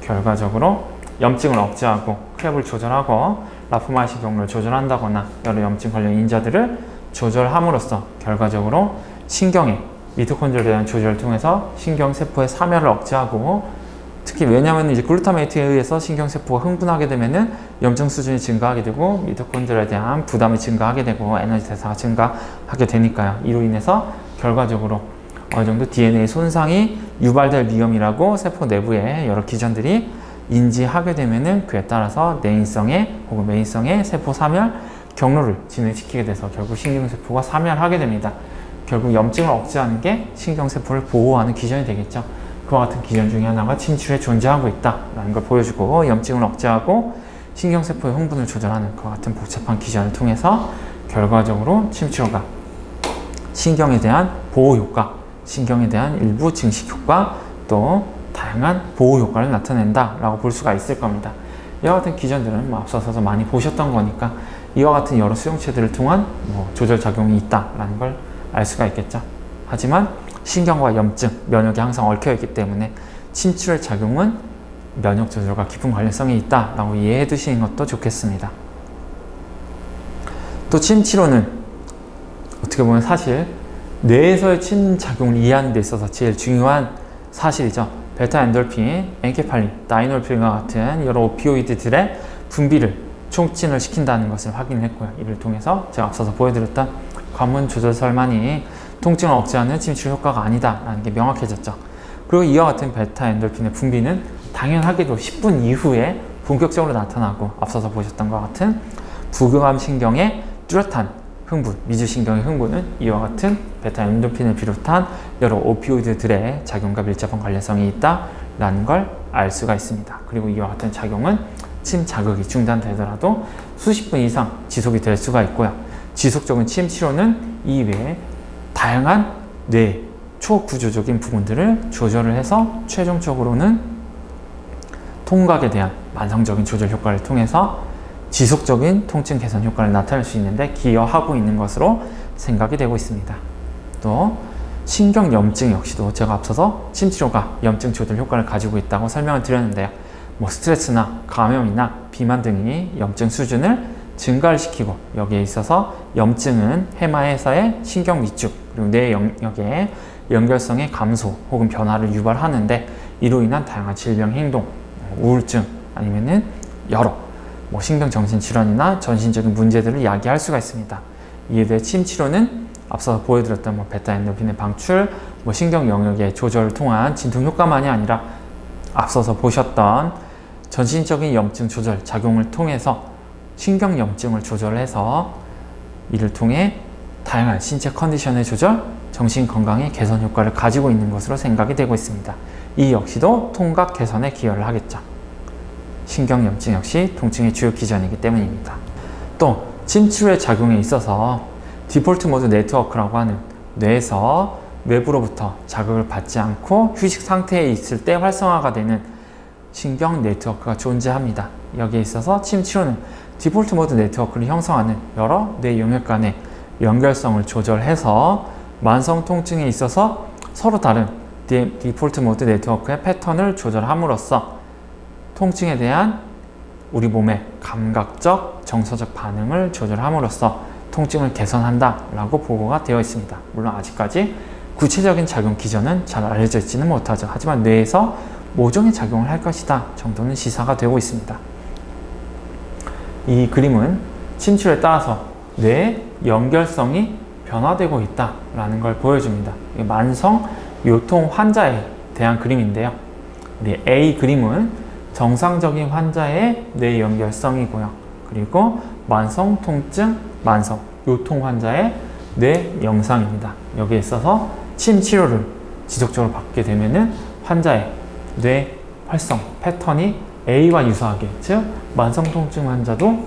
결과적으로 염증을 억제하고 크랩을 조절하고 라포마이신 경로를 조절한다거나 여러 염증 관련 인자들을 조절함으로써 결과적으로 신경의 미토콘드리아에 대한 조절을 통해서 신경세포의 사멸을 억제하고 특히 왜냐하면 이제 글루타메이트에 의해서 신경세포가 흥분하게 되면은 염증 수준이 증가하게 되고 미토콘드리아에 대한 부담이 증가하게 되고 에너지 대사가 증가하게 되니까요. 이로 인해서 결과적으로 어느 정도 DNA 손상이 유발될 위험이라고 세포 내부에 여러 기전들이 인지하게 되면은 그에 따라서 내인성의 혹은 메인성의 세포 사멸 경로를 진행시키게 돼서 결국 신경세포가 사멸하게 됩니다. 결국 염증을 억제하는 게 신경세포를 보호하는 기전이 되겠죠. 그와 같은 기전 중에 하나가 침 치료에 존재하고 있다라는 걸 보여주고 염증을 억제하고 신경세포의 흥분을 조절하는 그와 같은 복잡한 기전을 통해서 결과적으로 침 치료가 신경에 대한 보호 효과, 신경에 대한 일부 증식 효과, 또 다양한 보호 효과를 나타낸다라고 볼 수가 있을 겁니다. 이와 같은 기전들은 앞서서 많이 보셨던 거니까 이와 같은 여러 수용체들을 통한 조절 작용이 있다라는 걸 알 수가 있겠죠. 하지만 신경과 염증, 면역이 항상 얽혀 있기 때문에 침 치료의 작용은 면역 조절과 깊은 관련성이 있다라고 이해해 두시는 것도 좋겠습니다. 또 침 치료는 어떻게 보면 사실 뇌에서의 침 작용을 이해하는 데 있어서 제일 중요한 사실이죠. 베타 엔돌핀, 엔케팔린, 다이놀필과 같은 여러 오피오이드들의 분비를 촉진을 시킨다는 것을 확인했고요. 이를 통해서 제가 앞서서 보여드렸던 관문 조절설만이 통증을 억제하는 침 치료 효과가 아니다라는 게 명확해졌죠. 그리고 이와 같은 베타 엔돌핀의 분비는 당연하게도 10분 이후에 본격적으로 나타나고 앞서서 보셨던 것 같은 부교감 신경의 뚜렷한 흥분, 미주신경의 흥분은 이와 같은 베타 엔돌핀을 비롯한 여러 오피오이드들의 작용과 밀접한 관련성이 있다라는 걸 알 수가 있습니다. 그리고 이와 같은 작용은 침 자극이 중단되더라도 수십 분 이상 지속이 될 수가 있고요. 지속적인 침 치료는 이외에 다양한 뇌 초구조적인 부분들을 조절을 해서 최종적으로는 통각에 대한 만성적인 조절 효과를 통해서 지속적인 통증 개선 효과를 나타낼 수 있는데 기여하고 있는 것으로 생각이 되고 있습니다. 또 신경 염증 역시도 제가 앞서서 침 치료가 염증 조절 효과를 가지고 있다고 설명을 드렸는데요. 스트레스나 감염이나 비만 등이 염증 수준을 증가를 시키고 여기에 있어서 염증은 해마에서의 신경 위축 그리고 뇌 영역의 연결성의 감소 혹은 변화를 유발하는데 이로 인한 다양한 질병 행동, 우울증 아니면은 여러 신경정신질환이나 전신적인 문제들을 야기할 수가 있습니다. 이에 대해 침 치료는 앞서 보여드렸던 베타 엔돌핀의 방출, 신경 영역의 조절을 통한 진통 효과만이 아니라 앞서서 보셨던 전신적인 염증 조절 작용을 통해서 신경 염증을 조절해서 이를 통해 다양한 신체 컨디션의 조절, 정신 건강의 개선 효과를 가지고 있는 것으로 생각이 되고 있습니다. 이 역시도 통각 개선에 기여를 하겠죠. 신경 염증 역시 통증의 주요 기전이기 때문입니다. 또 침 치료의 작용에 있어서 디폴트 모드 네트워크라고 하는 뇌에서 외부로부터 자극을 받지 않고 휴식 상태에 있을 때 활성화가 되는 신경 네트워크가 존재합니다. 여기에 있어서 침 치료는 디폴트 모드 네트워크를 형성하는 여러 뇌 영역 간의 연결성을 조절해서 만성 통증에 있어서 서로 다른 디폴트 모드 네트워크의 패턴을 조절함으로써 통증에 대한 우리 몸의 감각적, 정서적 반응을 조절함으로써 통증을 개선한다 라고 보고가 되어 있습니다. 물론 아직까지 구체적인 작용 기전은 잘 알려져 있지는 못하죠. 하지만 뇌에서 모종의 작용을 할 것이다 정도는 시사가 되고 있습니다. 이 그림은 침치료에 따라서 뇌의 연결성이 변화되고 있다라는 걸 보여줍니다. 만성 요통 환자에 대한 그림인데요. 우리 A 그림은 정상적인 환자의 뇌 연결성이고요. 그리고 만성 통증, 만성 요통 환자의 뇌 영상입니다. 여기에 있어서 침 치료를 지속적으로 받게 되면은 환자의 뇌 활성 패턴이 A와 유사하게, 즉 만성 통증 환자도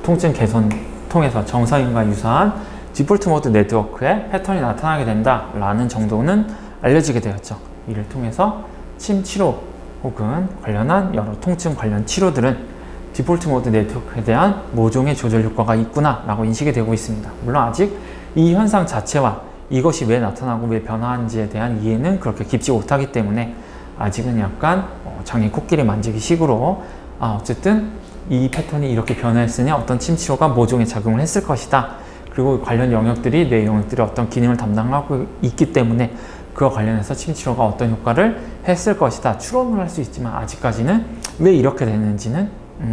통증 개선 통해서 정상인과 유사한 디폴트 모드 네트워크의 패턴이 나타나게 된다라는 정도는 알려지게 되었죠. 이를 통해서 침 치료 혹은 관련한 여러 통증 관련 치료들은 디폴트 모드 네트워크에 대한 모종의 조절 효과가 있구나 라고 인식이 되고 있습니다. 물론 아직 이 현상 자체와 이것이 왜 나타나고 왜 변화하는지에 대한 이해는 그렇게 깊지 못하기 때문에 아직은 약간 장애 코끼리 만지기 식으로 어쨌든 이 패턴이 이렇게 변화했으니 어떤 침 치료가 모종의 작용을 했을 것이다. 그리고 관련 영역들이 뇌 영역들이 어떤 기능을 담당하고 있기 때문에 그와 관련해서 침 치료가 어떤 효과를 했을 것이다. 추론을 할 수 있지만 아직까지는 왜 이렇게 됐는지는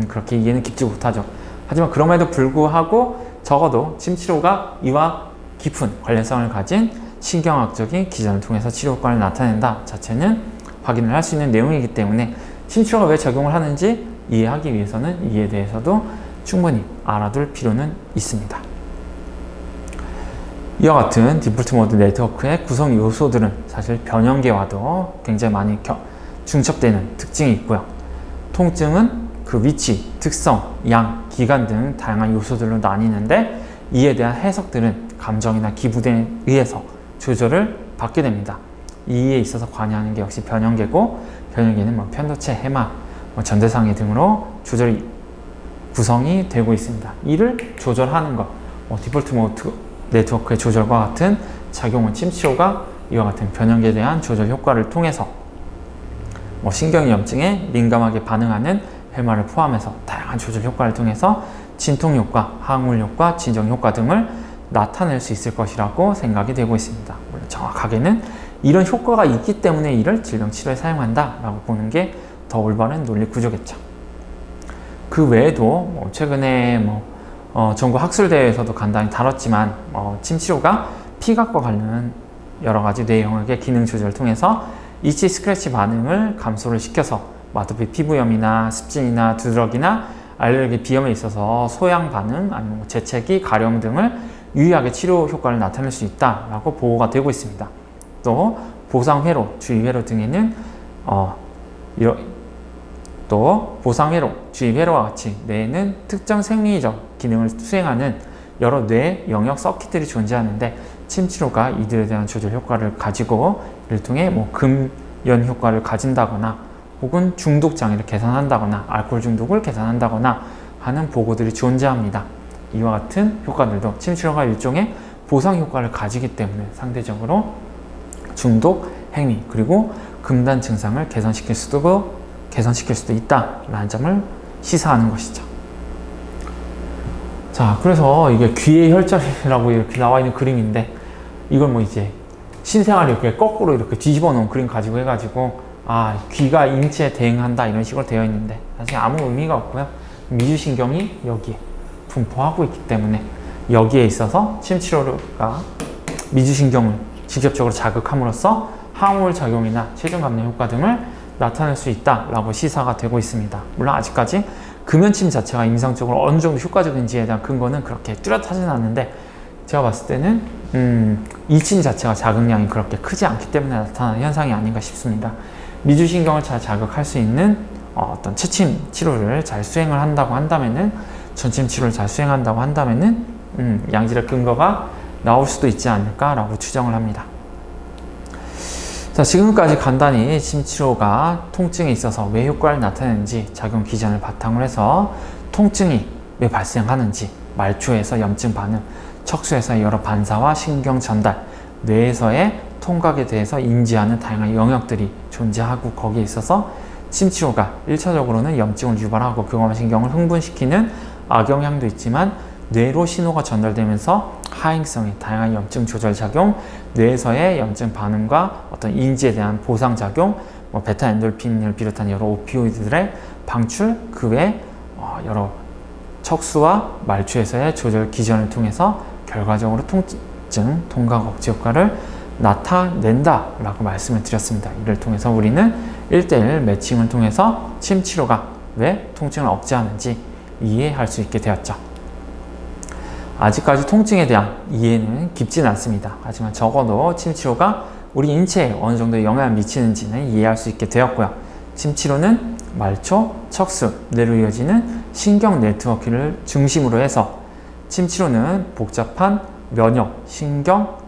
그렇게 이해는 깊지 못하죠. 하지만 그럼에도 불구하고 적어도 침 치료가 이와 깊은 관련성을 가진 신경학적인 기전을 통해서 치료 효과를 나타낸다 자체는 확인을 할 수 있는 내용이기 때문에 침 치료가 왜 작용을 하는지 이해하기 위해서는 이에 대해서도 충분히 알아둘 필요는 있습니다. 이와 같은 디폴트 모드 네트워크의 구성 요소들은 사실 변형계와도 굉장히 많이 중첩되는 특징이 있고요. 통증은 그 위치, 특성, 양, 기간 등 다양한 요소들로 나뉘는데 이에 대한 해석들은 감정이나 기분에 의해서 조절을 받게 됩니다. 이에 있어서 관여하는 게 역시 변형계고, 변형계는 편도체, 해마, 전대상해 등으로 조절이 구성이 되고 있습니다. 이를 조절하는 것, 디폴트 모드 네트워크의 조절과 같은 작용은 침치료가 이와 같은 변형계에 대한 조절 효과를 통해서 신경염증에 민감하게 반응하는 해마를 포함해서 다양한 조절 효과를 통해서 진통 효과, 항울 효과, 진정 효과 등을 나타낼 수 있을 것이라고 생각이 되고 있습니다. 물론 정확하게는 이런 효과가 있기 때문에 이를 질병 치료에 사용한다 라고 보는 게 더 올바른 논리 구조겠죠. 그 외에도 최근에 전국 학술대회에서도 간단히 다뤘지만 침 치료가 피각과 관련 여러 가지 뇌 영역의 기능 조절을 통해서 이치 스크래치 반응을 감소를 시켜서 아토피 피부염이나 습진이나 두드러기나 알레르기 비염에 있어서 소양 반응, 아니면 재채기, 가려움 등을 유의하게 치료 효과를 나타낼 수 있다라고 보고가 되고 있습니다. 또 보상회로, 주의회로 등에는 또 보상회로, 주의회로와 같이 뇌에는 특정 생리적 기능을 수행하는 여러 뇌 영역 서킷들이 존재하는데 침치료가 이들에 대한 조절 효과를 가지고 이를 통해 금연 효과를 가진다거나 혹은 중독 장애를 개선한다거나 알코올 중독을 개선한다거나 하는 보고들이 존재합니다. 이와 같은 효과들도 침치료가 일종의 보상 효과를 가지기 때문에 상대적으로 중독, 행위, 그리고 금단 증상을 개선시킬 수도 있다라는 점을 시사하는 것이죠. 자, 그래서 이게 귀의 혈전이라고 이렇게 나와 있는 그림인데 이걸 이제 신생아를 이렇게 거꾸로 이렇게 뒤집어 놓은 그림 가지고 해가지고 귀가 인체에 대응한다 이런 식으로 되어 있는데 사실 아무 의미가 없고요. 미주신경이 여기에 분포하고 있기 때문에 여기에 있어서 침치료가 미주신경을 직접적으로 자극함으로써 항우울 작용이나 체중 감량 효과 등을 나타낼 수 있다라고 시사가 되고 있습니다. 물론 아직까지 금연침 자체가 임상적으로 어느 정도 효과적인지에 대한 근거는 그렇게 뚜렷하지는 않는데 제가 봤을 때는 이 침 자체가 자극량이 그렇게 크지 않기 때문에 나타나는 현상이 아닌가 싶습니다. 미주신경을 잘 자극할 수 있는 어떤 체침 치료를 잘 수행을 한다고 한다면은, 전침 치료를 잘 수행한다고 한다면은 양질의 근거가 나올 수도 있지 않을까라고 추정을 합니다. 자, 지금까지 간단히 침치료가 통증에 있어서 왜 효과를 나타내는지 작용 기전을 바탕으로 해서 통증이 왜 발생하는지, 말초에서 염증 반응, 척수에서 여러 반사와 신경 전달, 뇌에서의 통각에 대해서 인지하는 다양한 영역들이 존재하고 거기에 있어서 침치료가 1차적으로는 염증을 유발하고 교감신경을 흥분시키는 악영향도 있지만 뇌로 신호가 전달되면서 하행성의 다양한 염증 조절 작용, 뇌에서의 염증 반응과 어떤 인지에 대한 보상 작용, 베타 엔돌핀을 비롯한 여러 오피오이드들의 방출, 그 외 여러 척수와 말초에서의 조절 기전을 통해서 결과적으로 통증, 통각 억제 효과를 나타낸다 라고 말씀을 드렸습니다. 이를 통해서 우리는 1:1 매칭을 통해서 침치료가 왜 통증을 억제하는지 이해할 수 있게 되었죠. 아직까지 통증에 대한 이해는 깊진 않습니다. 하지만 적어도 침치료가 우리 인체에 어느 정도 영향을 미치는지는 이해할 수 있게 되었고요. 침치료는 말초, 척수, 뇌로 이어지는 신경 네트워크를 중심으로 해서 침치료는 복잡한 면역, 신경,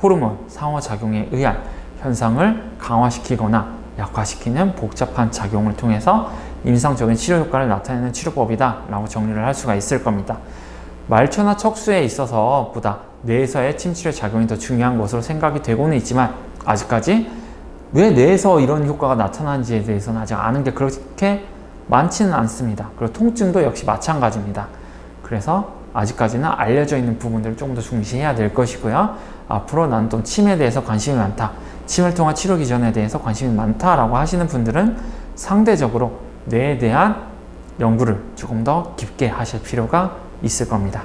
호르몬 상호작용에 의한 현상을 강화시키거나 약화시키는 복잡한 작용을 통해서 임상적인 치료 효과를 나타내는 치료법이다 라고 정리를 할 수가 있을 겁니다. 말초나 척수에 있어서 보다 뇌에서의 침치료 작용이 더 중요한 것으로 생각이 되고는 있지만 아직까지 왜 뇌에서 이런 효과가 나타나는지에 대해서는 아직 아는 게 그렇게 많지는 않습니다. 그리고 통증도 역시 마찬가지입니다. 그래서 아직까지는 알려져 있는 부분들을 조금 더 중시해야 될 것이고요. 앞으로 난 또 침에 대해서 관심이 많다, 침을 통한 치료 기전에 대해서 관심이 많다라고 하시는 분들은 상대적으로 뇌에 대한 연구를 조금 더 깊게 하실 필요가 있을 겁니다.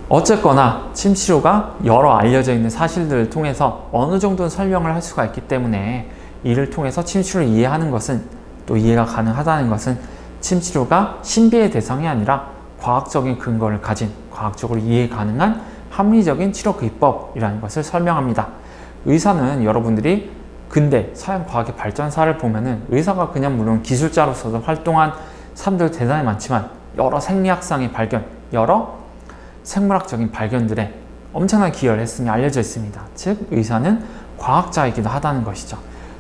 어쨌거나 침치료가 여러 알려져 있는 사실들을 통해서 어느 정도는 설명을 할 수가 있기 때문에 이를 통해서 침치료를 이해하는 것은, 또 이해가 가능하다는 것은 침치료가 신비의 대상이 아니라 과학적인 근거를 가진, 과학적으로 이해 가능한 합리적인 치료 기법이라는 것을 설명합니다. 의사는 여러분들이 근대 서양 과학의 발전사를 보면은 의사가 그냥 물론 기술자로서도 활동한 사람들 대단히 많지만 여러 생리학상의 발견, 여러 생물학적인 발견들에 엄청난 기여를 했음이 알려져 있습니다. 즉 의사는 과학자이기도 하다는 것이죠.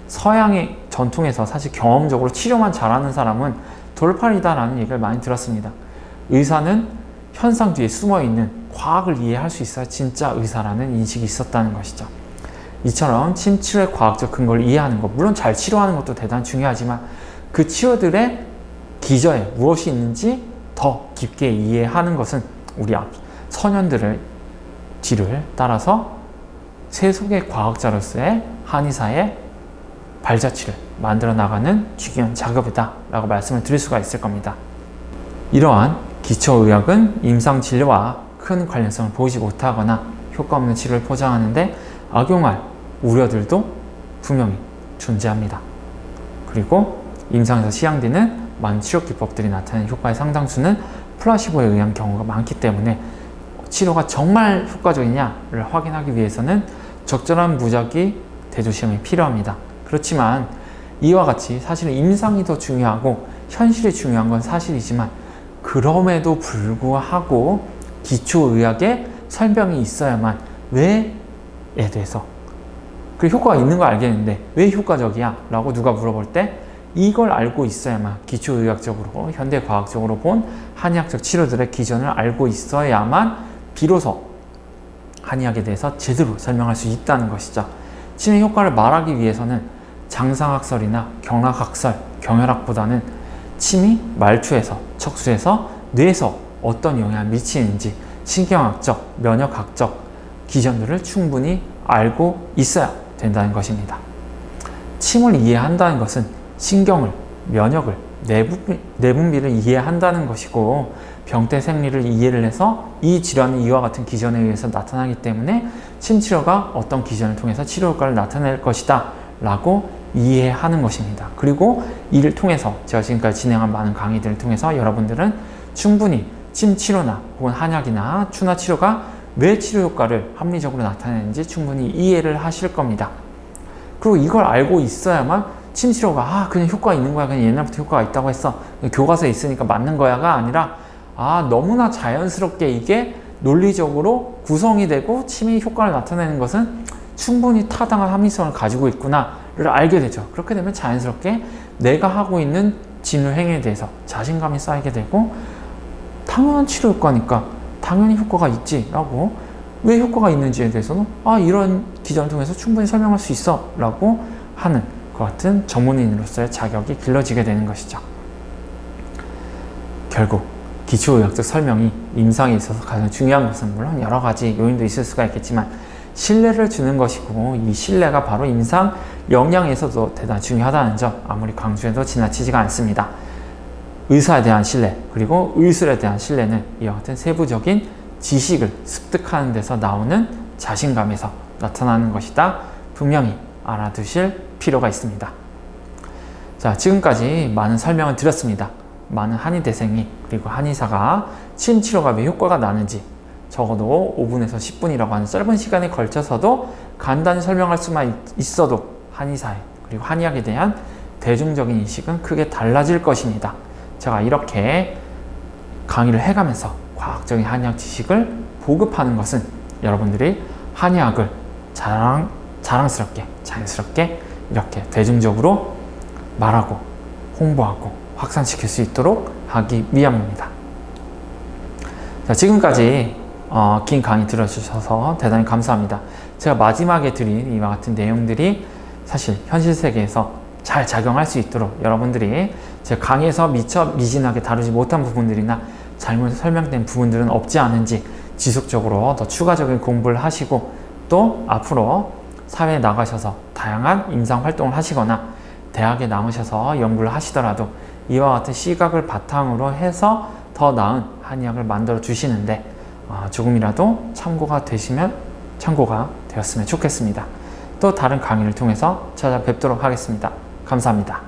서양의 전통에서 사실 경험적으로 치료만 잘하는 사람은 돌팔이다라는 얘기를 많이 들었습니다. 의사는 현상 뒤에 숨어있는 과학을 이해할 수 있어야 진짜 의사라는 인식이 있었다는 것이죠. 이처럼 침치료의 과학적 근거를 이해하는 것, 물론 잘 치료하는 것도 대단히 중요하지만 그 치료들의 기저에 무엇이 있는지 더 깊게 이해하는 것은 우리 선현들의 뒤를 따라서 세속의 과학자로서의 한의사의 발자취를 만들어 나가는 중요한 작업이다 라고 말씀을 드릴 수가 있을 겁니다. 이러한 기초의학은 임상진료와 큰 관련성을 보이지 못하거나 효과 없는 치료를 포장하는데 악용할 우려들도 분명히 존재합니다. 그리고 임상에서 시향되는 많은 치료 기법들이 나타내는 효과의 상당수는 플라시보에 의한 경우가 많기 때문에 치료가 정말 효과적이냐를 확인하기 위해서는 적절한 무작위 대조시험이 필요합니다. 그렇지만 이와 같이 사실은 임상이 더 중요하고 현실이 중요한 건 사실이지만 그럼에도 불구하고 기초의학의 설명이 있어야만 왜에 대해서 그 효과가 있는 걸 알겠는데 왜 효과적이야? 라고 누가 물어볼 때 이걸 알고 있어야만 기초의학적으로 현대과학적으로 본 한의학적 치료들의 기전을 알고 있어야만 비로소 한의학에 대해서 제대로 설명할 수 있다는 것이죠. 치매 효과를 말하기 위해서는 장상학설이나 경락학설, 경혈학보다는 침이 말초에서, 척수에서, 뇌에서 어떤 영향을 미치는지 신경학적, 면역학적 기전들을 충분히 알고 있어야 된다는 것입니다. 침을 이해한다는 것은 신경을, 면역을, 내분비를 이해한다는 것이고 병태 생리를 이해를 해서 이 질환은 이와 같은 기전에 의해서 나타나기 때문에 침치료가 어떤 기전을 통해서 치료 효과를 나타낼 것이다 라고 이해하는 것입니다. 그리고 이를 통해서 제가 지금까지 진행한 많은 강의들을 통해서 여러분들은 충분히 침치료나 혹은 한약이나 추나 치료가 왜 치료 효과를 합리적으로 나타내는지 충분히 이해를 하실 겁니다. 그리고 이걸 알고 있어야만 침치료가 그냥 효과가 있는 거야, 그냥 옛날부터 효과가 있다고 했어, 교과서에 있으니까 맞는 거야가 아니라 너무나 자연스럽게 이게 논리적으로 구성이 되고 침이 효과를 나타내는 것은 충분히 타당한 합리성을 가지고 있구나를 알게 되죠. 그렇게 되면 자연스럽게 내가 하고 있는 진료 행위에 대해서 자신감이 쌓이게 되고 당연한 치료 효과니까 당연히 효과가 있지 라고, 왜 효과가 있는지에 대해서는 이런 기전을 통해서 충분히 설명할 수 있어 라고 하는 그 같은 전문인으로서의 자격이 길러지게 되는 것이죠. 결국 기초의학적 설명이 임상에 있어서 가장 중요한 것은 물론 여러 가지 요인도 있을 수가 있겠지만 신뢰를 주는 것이고, 이 신뢰가 바로 임상 역량에서도 대단히 중요하다는 점 아무리 강조해도 지나치지가 않습니다. 의사에 대한 신뢰, 그리고 의술에 대한 신뢰는 이와 같은 세부적인 지식을 습득하는 데서 나오는 자신감에서 나타나는 것이다. 분명히 알아두실 필요가 있습니다. 자, 지금까지 많은 설명을 드렸습니다. 많은 한의대생이 그리고 한의사가 치임치료가 왜 효과가 나는지 적어도 5분에서 10분이라고 하는 짧은 시간에 걸쳐서도 간단히 설명할 수만 있어도 한의사에 그리고 한의학에 대한 대중적인 인식은 크게 달라질 것입니다. 제가 이렇게 강의를 해가면서 과학적인 한의학 지식을 보급하는 것은 여러분들이 한의학을 자랑스럽게 자연스럽게 이렇게 대중적으로 말하고 홍보하고 확산시킬 수 있도록 하기 위함입니다. 자, 지금까지 긴 강의 들어주셔서 대단히 감사합니다. 제가 마지막에 드린 이와 같은 내용들이 사실 현실 세계에서 잘 작용할 수 있도록 여러분들이 제 강의에서 미처 미진하게 다루지 못한 부분들이나 잘못 설명된 부분들은 없지 않은지 지속적으로 더 추가적인 공부를 하시고, 또 앞으로 사회에 나가셔서 다양한 임상 활동을 하시거나 대학에 남으셔서 연구를 하시더라도 이와 같은 시각을 바탕으로 해서 더 나은 한의학을 만들어 주시는데 조금이라도 참고가 되었으면 좋겠습니다. 또 다른 강의를 통해서 찾아뵙도록 하겠습니다. 감사합니다.